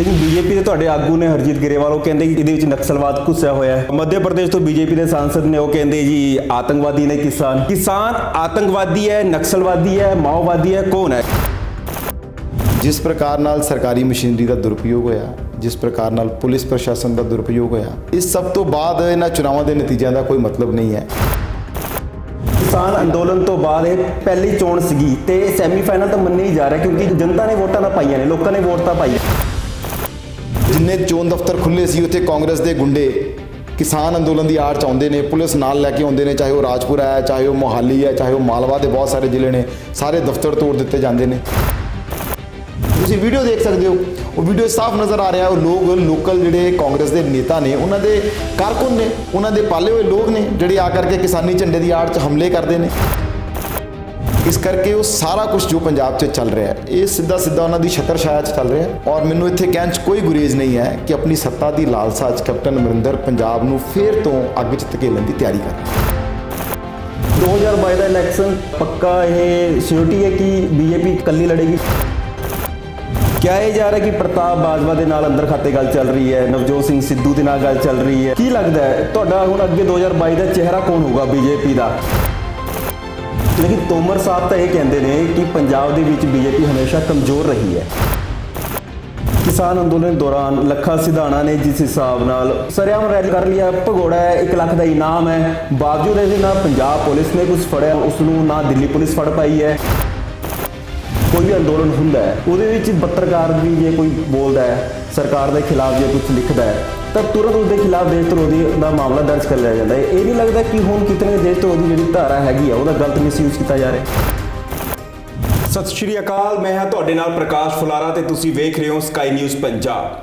ਲੇਕਿਨ ਬੀਜੇਪੀ ਦੇ ਤੁਹਾਡੇ ਆਗੂ ਨੇ ਹਰਜੀਤ ਗਰੇਵਾਲ, ਉਹ ਕਹਿੰਦੇ ਕਿ ਇਹਦੇ ਵਿੱਚ ਨਕਸਲਵਾਦ ਘੁਸਿਆ ਹੋਇਆ ਹੈ। ਮੱਧ ਪ੍ਰਦੇਸ਼ ਤੋਂ ਬੀਜੇਪੀ ਦੇ ਸਾਂਸਦ ਨੇ, ਉਹ ਕਹਿੰਦੇ ਜੀ ਆਤੰਕਵਾਦੀ ਨੇ ਕਿਸਾਨ ਆਤੰਕਵਾਦੀ ਹੈ, ਨਕਸਲਵਾਦੀ ਹੈ, ਮਾਓਵਾਦੀ ਹੈ, ਕੌਣ ਹੈ? जिस प्रकार नाल सरकारी मशीनरी का दुरुपयोग होया, जिस प्रकार नाल पुलिस प्रशासन का दुरुपयोग होया, इस सब तो बाद इन्हां चुनावां दे नतीजों का कोई मतलब नहीं है। किसान अंदोलन तो बाद ਇਹ ਪਹਿਲੀ ਚੋਣ ਸੀਗੀ ਤੇ ਸੈਮੀਫਾਈਨਲ ਤਾਂ ਮੰਨਿਆ ਹੀ ਜਾ ਰਿਹਾ, ਕਿਉਂਕਿ ਜਨਤਾ ਨੇ ਵੋਟਾਂ ਤਾਂ ਪਾਈਆਂ ਨੇ, ਲੋਕਾਂ ਨੇ ਵੋਟ ਤਾਂ ਪਾਈ। ਜਿੰਨੇ ਚੋਣ ਦਫ਼ਤਰ ਖੁੱਲੇ ਸੀ ਉੱਥੇ ਕਾਂਗਰਸ ਦੇ ਗੁੰਡੇ ਕਿਸਾਨ ਅੰਦੋਲਨ ਦੀ ਆੜ ਚ ਆਉਂਦੇ ਨੇ, ਪੁਲਿਸ ਨਾਲ ਲੈ ਕੇ ਆਉਂਦੇ ਨੇ, ਚਾਹੇ ਉਹ ਰਾਜਪੁਰਾ ਹੈ, ਚਾਹੇ ਉਹ ਮੋਹਾਲੀ ਹੈ, ਚਾਹੇ ਉਹ ਮਾਲਵਾ ਦੇ ਬਹੁਤ ਸਾਰੇ ਜ਼ਿਲ੍ਹੇ ਨੇ, ਸਾਰੇ ਦਫ਼ਤਰ ਤੋੜ ਦਿੱਤੇ ਜਾਂਦੇ ਨੇ। ਤੁਸੀਂ ਵੀਡੀਓ ਦੇਖ ਸਕਦੇ ਹੋ, ਉਹ ਵੀਡੀਓ ਸਾਫ਼ ਨਜ਼ਰ ਆ ਰਿਹਾ, ਉਹ ਲੋਕ ਲੋਕਲ ਜਿਹੜੇ ਕਾਂਗਰਸ ਦੇ ਨੇਤਾ ਨੇ, ਉਹਨਾਂ ਦੇ ਕਾਰਕੁਨ ਨੇ, ਉਹਨਾਂ ਦੇ ਪਾਲੇ ਹੋਏ ਲੋਕ ਨੇ ਜਿਹੜੇ ਆ ਕਰਕੇ ਕਿਸਾਨੀ ਝੰਡੇ ਦੀ ਆੜ 'ਚ ਹਮਲੇ ਕਰਦੇ ਨੇ। ਇਸ ਕਰਕੇ ਉਹ ਸਾਰਾ ਕੁਝ ਜੋ ਪੰਜਾਬ 'ਚ ਚੱਲ ਰਿਹਾ ਹੈ, ਇਹ ਸਿੱਧਾ ਉਹਨਾਂ ਦੀ ਛਤਰਛਾਇਆ 'ਚ ਚੱਲ ਰਿਹਾ ਹੈ। ਔਰ ਮੈਨੂੰ ਇੱਥੇ ਕਹਿਣ 'ਚ ਕੋਈ ਗੁਰੇਜ਼ ਨਹੀਂ ਹੈ ਕਿ ਆਪਣੀ ਸੱਤਾ ਦੀ ਲਾਲਸਾ 'ਚ ਕੈਪਟਨ ਅਮਰਿੰਦਰ ਪੰਜਾਬ ਨੂੰ ਫੇਰ ਤੋਂ ਅੱਗ 'ਚ ਧਕੇਲਣ ਦੀ ਤਿਆਰੀ ਕਰ ਰਿਹਾ ਹੈ। 2022 ਦਾ ਇਲੈਕਸ਼ਨ ਪੱਕਾ ਇਹ ਸਿਓਰਟੀ ਹੈ ਕਿ ਬੀਜੇਪੀ ਇਕੱਲੀ ਲੜੇਗੀ? ਕਿਹਾ ਇਹ ਜਾ ਰਿਹਾ ਕਿ ਪ੍ਰਤਾਪ ਬਾਜਵਾ ਦੇ ਨਾਲ ਅੰਦਰ ਖਾਤੇ ਗੱਲ ਚੱਲ ਰਹੀ ਹੈ, ਨਵਜੋਤ ਸਿੰਘ ਸਿੱਧੂ ਦੇ ਨਾਲ ਗੱਲ ਚੱਲ ਰਹੀ ਹੈ। ਕੀ ਲੱਗਦਾ ਹੈ ਤੁਹਾਡਾ ਹੁਣ ਅੱਗੇ 2022 ਦਾ ਚਿਹਰਾ ਕੌਣ ਹੋਊਗਾ ਬੀਜੇਪੀ ਦਾ? ਲੇਕਿਨ ਤੋਮਰ ਸਾਹਿਬ ਤਾਂ ਇਹ ਕਹਿੰਦੇ ਨੇ ਕਿ ਪੰਜਾਬ ਦੇ ਵਿੱਚ ਬੀਜੇਪੀ ਹਮੇਸ਼ਾ ਕਮਜ਼ੋਰ ਰਹੀ ਹੈ। ਕਿਸਾਨ ਅੰਦੋਲਨ ਦੌਰਾਨ ਲੱਖਾ ਸਿਧਾਣਾ ਨੇ ਜਿਸ ਹਿਸਾਬ ਨਾਲ ਸਰਿਆਮ ਰੈਲੀ ਕਰ ਲਿਆ, ਭਗੌੜਾ ਹੈ, 1 ਲੱਖ ਦਾ ਇਨਾਮ ਹੈ, ਬਾਵਜੂਦ ਇਹਦੇ ਨਾਲ ਪੰਜਾਬ ਪੁਲਿਸ ਨੇ ਕੁਝ ਫੜਿਆ, ਉਸ ਨੂੰ ਨਾ ਦਿੱਲੀ ਪੁਲਿਸ ਫੜ ਪਾਈ ਹੈ। ਕੋਈ ਵੀ ਅੰਦੋਲਨ ਹੁੰਦਾ ਹੈ ਉਹਦੇ ਵਿੱਚ ਪੱਤਰਕਾਰ ਵੀ ਜੇ ਕੋਈ ਬੋਲਦਾ ਹੈ ਸਰਕਾਰ ਦੇ ਖਿਲਾਫ, ਜੇ ਕੁਝ ਲਿਖਦਾ ਹੈ ਤਾਂ ਤੁਰੰਤ ਉਸ ਦੇ ਖਿਲਾਫ ਦੇਸ਼ ਧਰੋਹੀ ਦਾ ਮਾਮਲਾ ਦਰਜ ਕਰ ਲਿਆ ਜਾਂਦਾ ਹੈ। ਇਹ ਨਹੀਂ ਲੱਗਦਾ ਕਿ ਹੁਣ ਕਿਤਨੇ ਦੇਸ਼ ਧਰੋਹੀ ਜਿਹੜੀ ਧਾਰਾ ਹੈਗੀ ਆ ਉਹਦਾ ਗਲਤ ਮਿਸਯੂਜ਼ ਕੀਤਾ ਜਾ ਰਿਹਾ? ਸਤਿ ਸ਼੍ਰੀ ਅਕਾਲ, ਮੈਂ ਹਾਂ ਤੁਹਾਡੇ ਨਾਲ ਪ੍ਰਕਾਸ਼ ਫੁਲਾਰਾ ਤੇ ਤੁਸੀਂ ਵੇਖ ਰਹੇ ਹੋ ਸਕਾਈ ਨਿਊਜ਼ ਪੰਜਾਬ।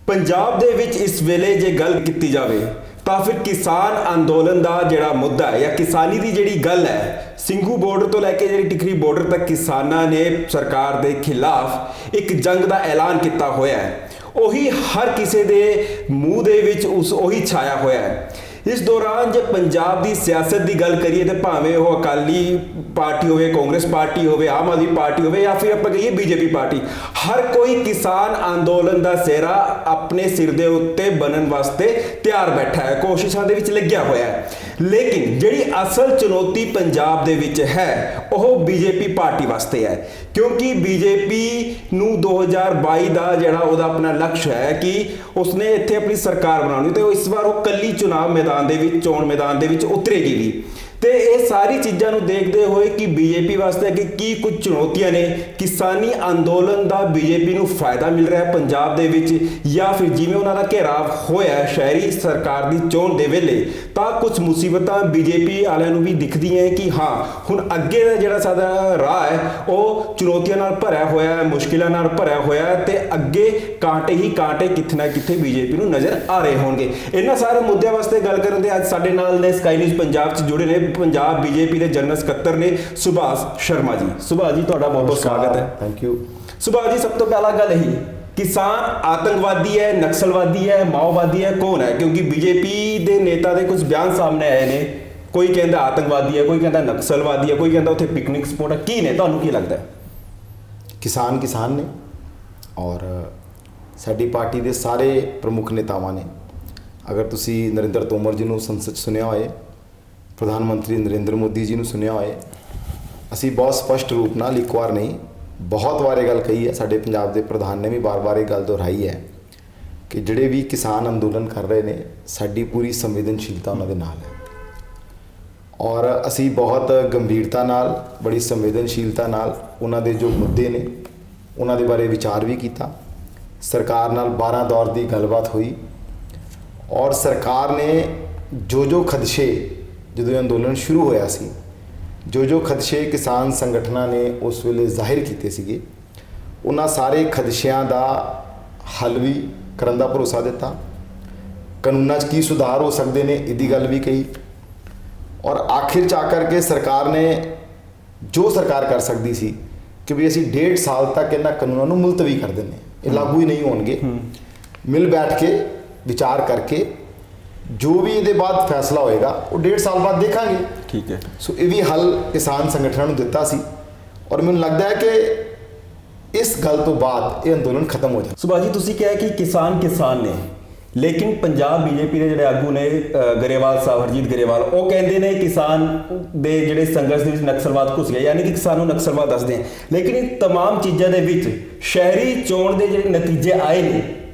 ਪੰਜਾਬ ਦੇ ਵਿੱਚ ਇਸ ਵੇਲੇ ਜੇ ਗੱਲ ਕੀਤੀ ਜਾਵੇ ਤਾਂ ਫਿਰ ਕਿਸਾਨ ਅੰਦੋਲਨ ਦਾ ਜਿਹੜਾ ਮੁੱਦਾ ਹੈ ਜਾਂ ਕਿਸਾਨੀ ਦੀ ਜਿਹੜੀ ਗੱਲ ਹੈ, ਸਿੰਘੂ ਬਾਰਡਰ ਤੋਂ ਲੈ ਕੇ ਜਿਹੜੀ ਟਿਕਰੀ ਬਾਰਡਰ ਤੱਕ ਕਿਸਾਨਾਂ ਨੇ ਸਰਕਾਰ ਦੇ ਖਿਲਾਫ ਇੱਕ ਜੰਗ ਦਾ ਐਲਾਨ ਕੀਤਾ ਹੋਇਆ ਹੈ। ਉਹੀ ਹਰ ਕਿਸੇ ਦੇ ਮੂੰਹ ਦੇ ਵਿੱਚ ਉਹੀ ਛਾਇਆ ਹੋਇਆ ਹੈ। ਇਸ ਦੌਰਾਨ ਜੇ ਪੰਜਾਬ ਦੀ ਸਿਆਸਤ ਦੀ ਗੱਲ ਕਰੀਏ ਤਾਂ ਭਾਵੇਂ ਉਹ ਅਕਾਲੀ ਪਾਰਟੀ ਹੋਵੇ, ਕਾਂਗਰਸ ਪਾਰਟੀ ਹੋਵੇ, ਆਮ ਆਦਮੀ ਪਾਰਟੀ ਹੋਵੇ ਜਾਂ ਫਿਰ ਆਪਾਂ ਕਹੀਏ ਬੀਜੇਪੀ ਪਾਰਟੀ, ਹਰ ਕੋਈ ਕਿਸਾਨ ਅੰਦੋਲਨ ਦਾ ਸਿਹਰਾ ਆਪਣੇ ਸਿਰ ਦੇ ਉੱਤੇ ਬਣਨ ਵਾਸਤੇ ਤਿਆਰ ਬੈਠਾ ਹੈ, ਕੋਸ਼ਿਸ਼ਾਂ ਦੇ ਵਿੱਚ ਲੱਗਿਆ ਹੋਇਆ ਹੈ। ਲੇਕਿਨ ਜਿਹੜੀ ਅਸਲ ਚੁਣੌਤੀ ਪੰਜਾਬ ਦੇ ਵਿੱਚ ਹੈ ਉਹ ਬੀਜੇਪੀ ਪਾਰਟੀ ਵਾਸਤੇ ਹੈ, ਕਿਉਂਕਿ ਬੀਜੇਪੀ ਨੂੰ 2022 ਦਾ ਜਿਹੜਾ ਉਹਦਾ ਆਪਣਾ ਲਕਸ਼ ਹੈ ਕਿ ਉਸਨੇ ਇੱਥੇ ਆਪਣੀ ਸਰਕਾਰ ਬਣਾਉਣੀ, ਤੇ ਇਸ ਵਾਰ ਉਹ ਕੱਲੀ ਚੋਣ ਮੈਦਾਨ ਦੇ ਵਿੱਚ ਉਤਰੇਗੀ ਵੀ। ਤੇ ਇਹ ਸਾਰੀ ਚੀਜ਼ਾਂ ਨੂੰ ਦੇਖਦੇ ਹੋਏ ਕਿ ਬੀਜੇਪੀ ਵਾਸਤੇ ਅੱਗੇ ਕੀ ਕੁਝ ਚੁਣੌਤੀਆਂ ਨੇ, ਕਿਸਾਨੀ ਅੰਦੋਲਨ ਦਾ ਬੀਜੇਪੀ ਨੂੰ ਫਾਇਦਾ ਮਿਲ ਰਿਹਾ ਪੰਜਾਬ ਦੇ ਵਿੱਚ, ਜਾਂ ਫਿਰ ਜਿਵੇਂ ਉਹਨਾਂ ਦਾ ਘੇਰਾਵ ਹੋਇਆ ਸ਼ਹਿਰੀ ਸਰਕਾਰ ਦੀ ਚੋਣ ਦੇ ਵੇਲੇ, ਤਾਂ ਕੁਝ ਮੁਸੀਬਤਾਂ ਬੀਜੇਪੀ ਵਾਲਿਆਂ ਨੂੰ ਵੀ ਦਿਖਦੀਆਂ ਕਿ ਹਾਂ ਹੁਣ ਅੱਗੇ ਦਾ ਜਿਹੜਾ ਸਾਡਾ ਰਾਹ ਹੈ ਉਹ ਚੁਣੌਤੀਆਂ ਨਾਲ ਭਰਿਆ ਹੋਇਆ ਹੈ, ਮੁਸ਼ਕਿਲਾਂ ਨਾਲ ਭਰਿਆ ਹੋਇਆ ਹੈ, ਤੇ ਅੱਗੇ ਕਾਂਟੇ ਹੀ ਕਾਂਟੇ ਕਿੱਥੇ ਨਾ ਕਿੱਥੇ ਬੀਜੇਪੀ ਨੂੰ ਨਜ਼ਰ ਆ ਰਹੇ ਹੋਣਗੇ। ਇਹਨਾਂ ਸਾਰੇ ਮੁੱਦਿਆਂ ਵਾਸਤੇ ਗੱਲ ਕਰਨ ਦੇ ਅੱਜ ਸਾਡੇ ਨਾਲ ਨੇ ਸਕਾਈ ਨਿਊਜ਼ ਪੰਜਾਬ 'ਚ ਜੁੜੇ ਨੇ ਪੰਜਾਬ ਬੀਜੇਪੀ ਦੇ ਜਨਰਲ ਸਕੱਤਰ ਨੇ ਸੁਭਾਸ਼ ਸ਼ਰਮਾ ਜੀ। ਸੁਭਾਸ਼ ਜੀ ਤੁਹਾਡਾ ਬਹੁਤ ਬਹੁਤ ਸਵਾਗਤ ਹੈ। Thank you. ਸੁਭਾਸ਼ ਜੀ, ਸਭ ਤੋਂ ਪਹਿਲਾਂ ਗੱਲ ਇਹੀ, ਕਿਸਾਨ ਆਤੰਕਵਾਦੀ ਹੈ, ਨਕਸਲਵਾਦੀ ਹੈ, ਮਾਓਵਾਦੀ ਹੈ, ਕੌਣ ਹੈ? ਕਿਉਂਕਿ ਬੀਜੇਪੀ ਦੇ ਨੇਤਾ ਦੇ ਕੁਝ ਬਿਆਨ ਸਾਹਮਣੇ ਆਏ ਨੇ, ਕੋਈ ਕਹਿੰਦਾ ਆਤੰਕਵਾਦੀ ਹੈ, ਕੋਈ ਕਹਿੰਦਾ ਨਕਸਲਵਾਦੀ ਹੈ, ਕੋਈ ਕਹਿੰਦਾ ਉੱਥੇ ਪਿਕਨਿਕ ਸਪੋਟ ਹੈ। ਕੀ ਨੇ, ਤੁਹਾਨੂੰ ਕੀ ਲੱਗਦਾ ਹੈ? ਕਿਸਾਨ ਨੇ ਔਰ ਸਾਡੀ ਪਾਰਟੀ ਦੇ ਸਾਰੇ ਪ੍ਰਮੁੱਖ ਨੇਤਾਵਾਂ ਨੇ। ਅਗਰ ਤੁਸੀਂ ਨਰਿੰਦਰ ਤੋਮਰ ਜੀ ਨੂੰ ਸੰਸਦ 'ਚ ਸੁਣਿਆ ਹੋਏ, ਪ੍ਰਧਾਨ ਮੰਤਰੀ ਨਰਿੰਦਰ ਮੋਦੀ ਜੀ ਨੂੰ ਸੁਣਿਆ ਹੋਏ, ਅਸੀਂ ਬਹੁਤ ਸਪਸ਼ਟ ਰੂਪ ਨਾਲ ਇੱਕ ਵਾਰ ਨਹੀਂ ਬਹੁਤ ਵਾਰ ਇਹ ਗੱਲ ਕਹੀ ਹੈ, ਸਾਡੇ ਪੰਜਾਬ ਦੇ ਪ੍ਰਧਾਨ ਨੇ ਵੀ ਬਾਰ-ਬਾਰ ਇਹ ਗੱਲ ਦੁਹਰਾਈ ਹੈ ਕਿ ਜਿਹੜੇ ਵੀ ਕਿਸਾਨ ਅੰਦੋਲਨ ਕਰ ਰਹੇ ਨੇ ਸਾਡੀ ਪੂਰੀ ਸੰਵੇਦਨਸ਼ੀਲਤਾ ਉਹਨਾਂ ਦੇ ਨਾਲ ਹੈ। ਔਰ ਅਸੀਂ ਬਹੁਤ ਗੰਭੀਰਤਾ ਨਾਲ, ਬੜੀ ਸੰਵੇਦਨਸ਼ੀਲਤਾ ਨਾਲ ਉਹਨਾਂ ਦੇ ਜੋ ਮੁੱਦੇ ਨੇ ਉਹਨਾਂ ਦੇ ਬਾਰੇ ਵਿਚਾਰ ਵੀ ਕੀਤਾ। ਸਰਕਾਰ ਨਾਲ 12 ਦੌਰ ਦੀ ਗੱਲਬਾਤ ਹੋਈ ਔਰ ਸਰਕਾਰ ਨੇ ਜੋ ਖਦਸ਼ੇ, ਜਦੋਂ ਇਹ ਅੰਦੋਲਨ ਸ਼ੁਰੂ ਹੋਇਆ ਸੀ, ਜੋ ਖਦਸ਼ੇ ਕਿਸਾਨ ਸੰਗਠਨਾਂ ਨੇ ਉਸ ਵੇਲੇ ਜ਼ਾਹਿਰ ਕੀਤੇ ਸੀਗੇ, ਉਹਨਾਂ ਸਾਰੇ ਖਦਸ਼ਿਆਂ ਦਾ ਹੱਲ ਵੀ ਕਰਨ ਦਾ ਭਰੋਸਾ ਦਿੱਤਾ। ਕਾਨੂੰਨਾਂ 'ਚ ਕੀ ਸੁਧਾਰ ਹੋ ਸਕਦੇ ਨੇ ਇਹਦੀ ਗੱਲ ਵੀ ਕਹੀ। ਔਰ ਆਖਿਰ 'ਚ ਆ ਕਰਕੇ ਸਰਕਾਰ ਨੇ ਜੋ ਸਰਕਾਰ ਕਰ ਸਕਦੀ ਸੀ ਕਿ ਵੀ ਅਸੀਂ 1.5 ਸਾਲ ਤੱਕ ਇਹਨਾਂ ਕਾਨੂੰਨਾਂ ਨੂੰ ਮੁਲਤਵੀ ਕਰ ਦਿੰਦੇ, ਇਹ ਲਾਗੂ ਹੀ ਨਹੀਂ ਹੋਣਗੇ, ਮਿਲ ਬੈਠ ਕੇ ਵਿਚਾਰ ਕਰਕੇ ਜੋ ਵੀ ਇਹਦੇ ਬਾਅਦ ਫੈਸਲਾ ਹੋਏਗਾ ਉਹ 1.5 ਸਾਲ ਬਾਅਦ ਦੇਖਾਂਗੇ। ਠੀਕ ਹੈ। ਸੋ ਇਹ ਵੀ ਹੱਲ ਕਿਸਾਨ ਸੰਗਠਨਾਂ ਨੂੰ ਦਿੱਤਾ ਸੀ ਔਰ ਮੈਨੂੰ ਲੱਗਦਾ ਹੈ ਕਿ ਇਸ ਗੱਲ ਤੋਂ ਬਾਅਦ ਇਹ ਅੰਦੋਲਨ ਖਤਮ ਹੋ ਜਾਏ। ਸੁਭਾਸ਼ ਜੀ, ਤੁਸੀਂ ਕਿਹਾ ਕਿ ਕਿਸਾਨ ਨੇ, ਲੇਕਿਨ ਪੰਜਾਬ ਬੀਜੇਪੀ ਦੇ ਜਿਹੜੇ ਆਗੂ ਨੇ ਗਰੇਵਾਲ ਸਾਹਿਬ, ਹਰਜੀਤ ਗਰੇਵਾਲ, ਉਹ ਕਹਿੰਦੇ ਨੇ ਕਿਸਾਨ ਦੇ ਜਿਹੜੇ ਸੰਘਰਸ਼ ਦੇ ਵਿੱਚ ਨਕਸਲਵਾਦ ਘੁਸ ਗਿਆ, ਯਾਨੀ ਕਿ ਕਿਸਾਨ ਨੂੰ ਨਕਸਲਵਾਦ ਦੱਸਦੇ ਆ। ਲੇਕਿਨ ਇਹ तमाम ਚੀਜ਼ਾਂ ਦੇ ਵਿੱਚ ਸ਼ਹਿਰੀ ਚੋਣ ਦੇ ਜਿਹੜੇ ਨਤੀਜੇ ਆਏ ਨੇ,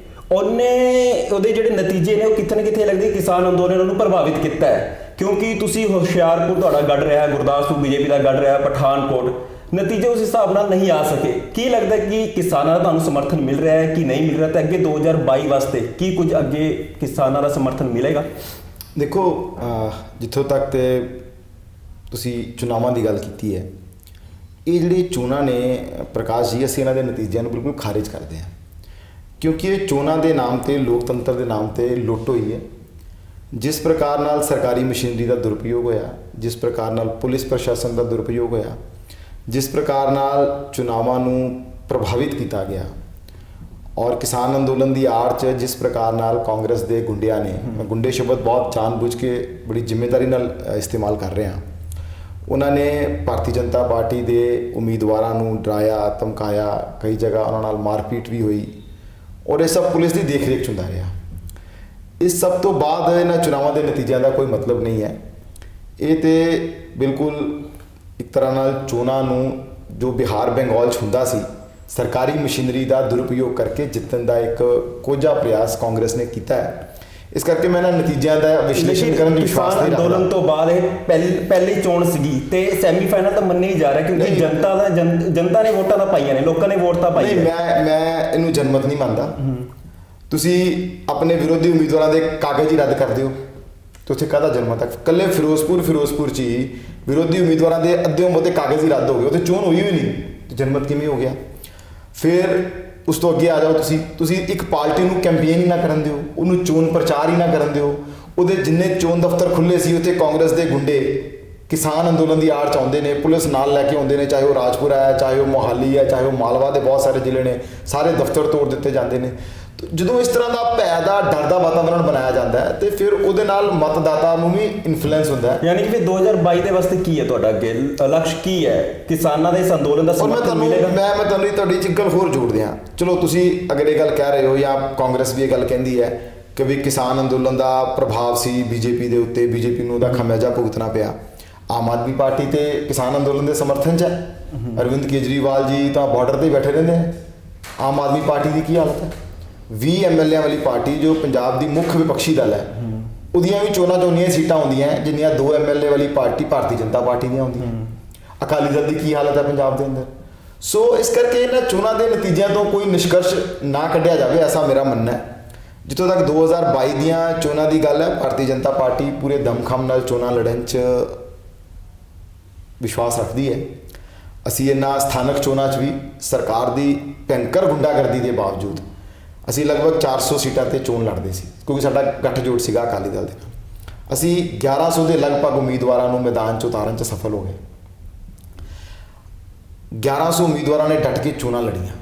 ਉਹਦੇ ਜਿਹੜੇ ਨਤੀਜੇ ਨੇ ਉਹ ਕਿਤੇ ਨਾ ਕਿਤੇ ਲੱਗਦੇ ਕਿਸਾਨ ਅੰਦੋਲਨ ਨੂੰ ਪ੍ਰਭਾਵਿਤ ਕੀਤਾ ਹੈ। ਕਿਉਂਕਿ ਤੁਸੀਂ ਹੁਸ਼ਿਆਰਪੁਰ ਤੁਹਾਡਾ ਗੜ ਰਿਹਾ, ਗੁਰਦਾਸਪੁਰ ਬੀਜੇਪੀ ਦਾ ਗੜ ਰਿਹਾ, ਪਠਾਨਕੋਟ, ਨਤੀਜੇ ਉਸ ਹਿਸਾਬ ਨਾਲ ਨਹੀਂ ਆ ਸਕੇ। ਕੀ ਲੱਗਦਾ ਕਿ ਕਿਸਾਨਾਂ ਦਾ ਤੁਹਾਨੂੰ ਸਮਰਥਨ ਮਿਲ ਰਿਹਾ ਹੈ ਕਿ ਨਹੀਂ ਮਿਲ ਰਿਹਾ, ਤੇ ਅੱਗੇ 2022 ਵਾਸਤੇ ਕੀ ਕੁਝ ਅੱਗੇ ਕਿਸਾਨਾਂ ਦਾ ਸਮਰਥਨ ਮਿਲੇਗਾ? ਦੇਖੋ, ਜਿੱਥੋਂ ਤੱਕ ਤੇ ਤੁਸੀਂ ਚੋਣਾਂ ਦੀ ਗੱਲ ਕੀਤੀ ਹੈ, ਇਹ ਜਿਹੜੇ ਚੋਣਾਂ ਨੇ ਪ੍ਰਕਾਸ਼ ਜੀ, ਅਸੀਂ ਇਹਨਾਂ ਦੇ ਨਤੀਜਿਆਂ ਨੂੰ ਬਿਲਕੁਲ ਖਾਰਿਜ ਕਰਦੇ ਹਾਂ, ਕਿਉਂਕਿ ਇਹ ਚੋਣਾਂ ਦੇ ਨਾਮ ਤੇ, ਲੋਕਤੰਤਰ ਦੇ ਨਾਮ ਤੇ ਲੁੱਟ ਹੋਈ ਹੈ। ਜਿਸ ਪ੍ਰਕਾਰ ਨਾਲ ਸਰਕਾਰੀ ਮਸ਼ੀਨਰੀ ਦਾ ਦੁਰਉਪਯੋਗ ਹੋਇਆ, ਜਿਸ ਪ੍ਰਕਾਰ ਨਾਲ ਪੁਲਿਸ ਪ੍ਰਸ਼ਾਸਨ ਦਾ ਦੁਰਉਪਯੋਗ ਹੋਇਆ, ਜਿਸ ਪ੍ਰਕਾਰ ਨਾਲ ਚੋਣਾਂ ਨੂੰ ਪ੍ਰਭਾਵਿਤ ਕੀਤਾ ਗਿਆ, ਔਰ ਕਿਸਾਨ ਅੰਦੋਲਨ ਦੀ ਆੜ 'ਚ ਜਿਸ ਪ੍ਰਕਾਰ ਨਾਲ ਕਾਂਗਰਸ ਦੇ ਗੁੰਡਿਆਂ ਨੇ, ਮੈਂ ਗੁੰਡੇ ਸ਼ਬਦ ਬਹੁਤ ਜਾਣਬੁੱਝ ਕੇ ਬੜੀ ਜ਼ਿੰਮੇਵਾਰੀ ਨਾਲ ਇਸਤੇਮਾਲ ਕਰ ਰਿਹਾ, ਉਹਨਾਂ ਨੇ ਭਾਰਤੀ ਜਨਤਾ ਪਾਰਟੀ ਦੇ ਉਮੀਦਵਾਰਾਂ ਨੂੰ ਡਰਾਇਆ, ਧਮਕਾਇਆ, ਕਈ ਜਗ੍ਹਾ ਉਹਨਾਂ ਨਾਲ ਮਾਰਪੀਟ ਵੀ ਹੋਈ, ਔਰ ਇਹ ਸਭ ਪੁਲਿਸ ਦੀ ਦੇਖ ਰੇਖ 'ਚ ਹੁੰਦਾ ਰਿਹਾ। ਇਸ ਸਭ ਤੋਂ ਬਾਅਦ ਇਹਨਾਂ ਚੋਣਾਂ ਦੇ ਨਤੀਜਿਆਂ ਦਾ ਕੋਈ ਮਤਲਬ ਨਹੀਂ ਹੈ। ਇਹ ਤੇ ਬਿਲਕੁਲ ਇੱਕ ਤਰ੍ਹਾਂ ਨਾਲ ਚੋਣਾਂ ਨੂੰ ਜੋ ਬਿਹਾਰ ਬੰਗਾਲ 'ਚ ਹੁੰਦਾ ਸੀ, ਸਰਕਾਰੀ ਮਸ਼ੀਨਰੀ ਦਾ ਦੁਰਉਪਯੋਗ ਕਰਕੇ ਜਿੱਤਣ ਦਾ ਇੱਕ ਕੋਝਾ ਪ੍ਰਯਾਸ ਕਾਂਗਰਸ ਨੇ ਕੀਤਾ ਹੈ। ਇਸ ਕਰਕੇ ਮੈਂ ਇਹਨਾਂ ਨਤੀਜਿਆਂ ਦਾ ਵਿਸ਼ਲੇਸ਼ਣ ਕਰਨ ਦੀ ਵਿਸ਼ਵਾਸ ਨਹੀਂ ਰੱਖਦਾ। ਅੰਦੋਲਨ ਤੋਂ ਬਾਅਦ ਇਹ ਪਹਿਲੀ ਚੋਣ ਸੀਗੀ ਤੇ ਸੈਮੀਫਾਈਨਲ ਤਾਂ ਮੰਨੇ ਹੀ ਜਾ ਰਿਹਾ, ਕਿਉਂਕਿ ਜਨਤਾ ਨੇ ਵੋਟਾਂ ਤਾਂ ਪਾਈਆਂ ਨੇ, ਲੋਕਾਂ ਨੇ ਵੋਟ ਤਾਂ ਪਾਈ ਹੈ। ਮੈਂ ਇਹਨੂੰ ਜਨਮਤ ਨਹੀਂ ਮੰਨਦਾ। ਤੁਸੀਂ ਆਪਣੇ ਵਿਰੋਧੀ ਉਮੀਦਵਾਰਾਂ ਦੇ ਕਾਗਜ਼ ਹੀ ਰੱਦ ਕਰਦੇ ਹੋ ਤੇ ਉੱਥੇ ਕਾਹਦਾ ਜਨਮਤ ਹੈ? ਇਕੱਲੇ ਫਿਰੋਜ਼ਪੁਰ 'ਚ ਹੀ ਵਿਰੋਧੀ ਉਮੀਦਵਾਰਾਂ ਦੇ ਅੱਧੇ ਬਹੁਤੇ ਕਾਗਜ਼ ਹੀ ਰੱਦ ਹੋ ਗਏ, ਉੱਥੇ ਚੋਣ ਹੋਈ ਵੀ ਨਹੀਂ, ਤੇ ਜਨਮਤ ਕਿਵੇਂ ਹੋ ਗਿਆ? ਫਿਰ ਉਸ ਤੋਂ ਅੱਗੇ ਆ ਜਾਓ, ਤੁਸੀਂ ਇੱਕ ਪਾਰਟੀ ਨੂੰ ਕੈਂਪੇਨ ਹੀ ਨਾ ਕਰਨ ਦਿਓ, ਉਹਨੂੰ ਚੋਣ ਪ੍ਰਚਾਰ ਹੀ ਨਾ ਕਰਨ ਦਿਓ। ਉਹਦੇ ਜਿੰਨੇ ਚੋਣ ਦਫ਼ਤਰ ਖੁੱਲੇ ਸੀ, ਉੱਥੇ ਕਾਂਗਰਸ ਦੇ ਗੁੰਡੇ ਕਿਸਾਨ ਅੰਦੋਲਨ ਦੀ ਆੜ 'ਚ ਆਉਂਦੇ ਨੇ, ਪੁਲਿਸ ਨਾਲ ਲੈ ਕੇ ਆਉਂਦੇ ਨੇ, ਚਾਹੇ ਉਹ ਰਾਜਪੁਰਾ ਹੈ, ਚਾਹੇ ਉਹ ਮੋਹਾਲੀ ਹੈ, ਚਾਹੇ ਉਹ ਮਾਲਵਾ ਦੇ ਬਹੁਤ ਸਾਰੇ ਜ਼ਿਲ੍ਹੇ ਨੇ, ਸਾਰੇ ਦਫ਼ਤਰ ਤੋੜ ਦਿੱਤੇ ਜਾਂਦੇ ਨੇ। ਜਦੋਂ ਇਸ ਤਰ੍ਹਾਂ ਦਾ ਭੈ ਦਾ, ਡਰ ਦਾ ਵਾਤਾਵਰਣ ਬਣਾਇਆ ਜਾਂਦਾ ਹੈ, ਤੇ ਫਿਰ ਉਹਦੇ ਨਾਲ ਮਤਦਾਤਾ ਨੂੰ ਵੀ ਇਨਫਲੂਐਂਸ ਹੁੰਦਾ ਹੈ। ਯਾਨੀ ਕਿ ਫਿਰ 2022 ਦੇ ਵਾਸਤੇ ਕੀ ਹੈ ਤੁਹਾਡਾ ਅੱਗੇ ਲਕਸ਼, ਕੀ ਹੈ ਕਿਸਾਨਾਂ ਦੇ ਇਸ ਅੰਦੋਲਨ ਦਾ ਸਮਰਥਨ ਮਿਲੇਗਾ? ਮੈਂ ਤੁਹਾਨੂੰ ਤੁਹਾਡੀ ਇੱਕ ਗੱਲ ਹੋਰ ਜੋੜ ਦਿਆਂ। ਚਲੋ, ਤੁਸੀਂ ਅਗਰ ਇਹ ਗੱਲ ਕਹਿ ਰਹੇ ਹੋ, ਜਾਂ ਕਾਂਗਰਸ ਵੀ ਇਹ ਗੱਲ ਕਹਿੰਦੀ ਹੈ ਕਿ ਵੀ ਕਿਸਾਨ ਅੰਦੋਲਨ ਦਾ ਪ੍ਰਭਾਵ ਸੀ ਬੀਜੇਪੀ ਦੇ ਉੱਤੇ, ਬੀਜੇਪੀ ਨੂੰ ਉਹਦਾ ਖਮਿਆਜਾ ਭੁਗਤਣਾ ਪਿਆ। ਆਮ ਆਦਮੀ ਪਾਰਟੀ ਤੇ ਕਿਸਾਨ ਅੰਦੋਲਨ ਦੇ ਸਮਰਥਨ 'ਚ ਹੈ। ਅਰਵਿੰਦ ਕੇਜਰੀਵਾਲ ਜੀ ਤਾਂ ਬਾਰਡਰ ਤੇ ਬੈਠੇ ਰਹਿੰਦੇ ਨੇ। ਆਮ ਆਦਮੀ ਪਾਰਟੀ ਦੀ ਕੀ ਹਾਲਤ ਹੈ? 20 ਐਮਐਲਏ ਵਾਲੀ ਪਾਰਟੀ ਜੋ ਪੰਜਾਬ ਦੀ ਮੁੱਖ ਵਿਪਕਸ਼ੀ ਦਲ ਹੈ, ਉਹਦੀਆਂ ਵੀ ਚੋਣਾਂ 'ਚ ਉਨੀਆਂ ਸੀਟਾਂ ਆਉਂਦੀਆਂ ਜਿੰਨੀਆਂ 2 ਐਮਐਲਏ ਵਾਲੀ ਪਾਰਟੀ ਭਾਰਤੀ ਜਨਤਾ ਪਾਰਟੀ ਦੀਆਂ ਆਉਂਦੀਆਂ। ਅਕਾਲੀ ਦਲ ਦੀ ਕੀ ਹਾਲਤ ਹੈ ਪੰਜਾਬ ਦੇ ਅੰਦਰ? ਸੋ ਇਸ ਕਰਕੇ ਇਹਨਾਂ ਚੋਣਾਂ ਦੇ ਨਤੀਜਿਆਂ ਤੋਂ ਕੋਈ ਨਿਸ਼ਕਰਸ਼ ਨਾ ਕੱਢਿਆ ਜਾਵੇ, ਐਸਾ ਮੇਰਾ ਮੰਨਣਾ ਹੈ। ਜਿੱਥੋਂ ਤੱਕ 2022 ਦੀਆਂ ਚੋਣਾਂ ਦੀ ਗੱਲ ਹੈ, ਭਾਰਤੀ ਜਨਤਾ ਪਾਰਟੀ ਪੂਰੇ ਦਮਖਮ ਨਾਲ ਚੋਣਾਂ ਲੜਨ 'ਚ ਵਿਸ਼ਵਾਸ ਰੱਖਦੀ ਹੈ। ਅਸੀਂ ਇਹਨਾਂ ਸਥਾਨਕ ਚੋਣਾਂ 'ਚ ਵੀ ਸਰਕਾਰ ਦੀ ਭਿਅੰਕਰ ਗੁੰਡਾਗਰਦੀ ਦੇ ਬਾਵਜੂਦ ਅਸੀਂ ਲਗਭਗ 400 ਸੀਟਾਂ ਤੇ ਚੋਣ ਲੜਦੇ ਸੀ, ਕਿਉਂਕਿ ਸਾਡਾ ਗੱਠਜੋੜ ਸੀਗਾ ਅਕਾਲੀ ਦਲ ਦੇ ਨਾਲ। ਅਸੀਂ 1100 ਦੇ ਲਗਭਗ ਉਮੀਦਵਾਰਾਂ ਨੂੰ ਮੈਦਾਨ 'ਚ ਉਤਾਰਨ 'ਚ ਸਫਲ ਹੋ ਗਏ। 1100 ਉਮੀਦਵਾਰਾਂ ਨੇ ਡਟ ਕੇ ਚੋਣਾਂ ਲੜੀਆਂ।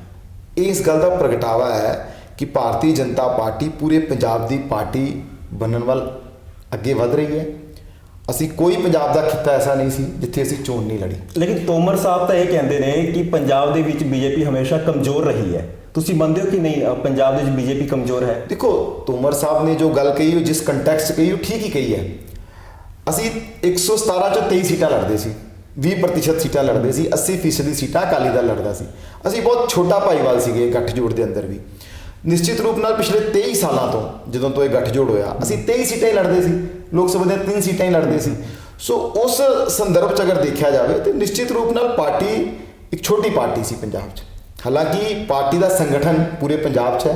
ਇਹ ਇਸ ਗੱਲ ਦਾ ਪ੍ਰਗਟਾਵਾ ਹੈ ਕਿ ਭਾਰਤੀ ਜਨਤਾ ਪਾਰਟੀ ਪੂਰੇ ਪੰਜਾਬ ਦੀ ਪਾਰਟੀ ਬਣਨ ਵੱਲ ਅੱਗੇ ਵਧ ਰਹੀ ਹੈ। ਅਸੀਂ ਕੋਈ ਪੰਜਾਬ ਦਾ ਖਿੱਤਾ ਐਸਾ ਨਹੀਂ ਸੀ ਜਿੱਥੇ ਅਸੀਂ ਚੋਣ ਨਹੀਂ ਲੜੀ। ਲੇਕਿਨ ਤੋਮਰ ਸਾਹਿਬ ਤਾਂ ਇਹ ਕਹਿੰਦੇ ਨੇ ਕਿ ਪੰਜਾਬ ਦੇ ਵਿੱਚ ਬੀਜੇਪੀ ਹਮੇਸ਼ਾ ਕਮਜ਼ੋਰ ਰਹੀ ਹੈ। ਤੁਸੀਂ ਮੰਨਦੇ ਹੋ ਕਿ ਨਹੀਂ ਪੰਜਾਬ ਦੇ ਵਿੱਚ ਬੀਜੇਪੀ ਕਮਜ਼ੋਰ ਹੈ? ਦੇਖੋ, ਤੋਮਰ ਸਾਹਿਬ ਨੇ ਜੋ ਗੱਲ ਕਹੀ, ਉਹ ਜਿਸ ਕੰਟੈਕਸਟ 'ਚ ਕਹੀ, ਉਹ ਠੀਕ ਹੀ ਕਹੀ ਹੈ। ਅਸੀਂ 117 'ਚੋਂ 23 ਸੀਟਾਂ ਲੜਦੇ ਸੀ, 20% ਸੀਟਾਂ ਲੜਦੇ ਸੀ, 80% ਸੀਟਾਂ ਅਕਾਲੀ ਦਲ ਲੜਦਾ ਸੀ। ਅਸੀਂ ਬਹੁਤ ਛੋਟਾ ਭਾਈਵਾਲ ਸੀਗੇ ਗੱਠਜੋੜ ਦੇ ਅੰਦਰ ਵੀ। ਨਿਸ਼ਚਿਤ ਰੂਪ ਨਾਲ ਪਿਛਲੇ 23 ਸਾਲਾਂ ਤੋਂ, ਜਦੋਂ ਤੋਂ ਇਹ ਗੱਠਜੋੜ ਹੋਇਆ, ਅਸੀਂ 23 ਸੀਟਾਂ ਹੀ ਲੜਦੇ ਸੀ, ਲੋਕ ਸਭਾ ਦੀਆਂ 3 ਸੀਟਾਂ ਹੀ ਲੜਦੇ ਸੀ। ਸੋ ਉਸ ਸੰਦਰਭ 'ਚ ਅਗਰ ਦੇਖਿਆ ਜਾਵੇ ਤਾਂ ਨਿਸ਼ਚਿਤ ਰੂਪ ਨਾਲ ਪਾਰਟੀ ਇੱਕ ਛੋਟੀ ਪਾਰਟੀ ਸੀ ਪੰਜਾਬ 'ਚ। ਹਾਲਾਂਕਿ ਪਾਰਟੀ ਦਾ ਸੰਗਠਨ ਪੂਰੇ ਪੰਜਾਬ 'ਚ ਹੈ।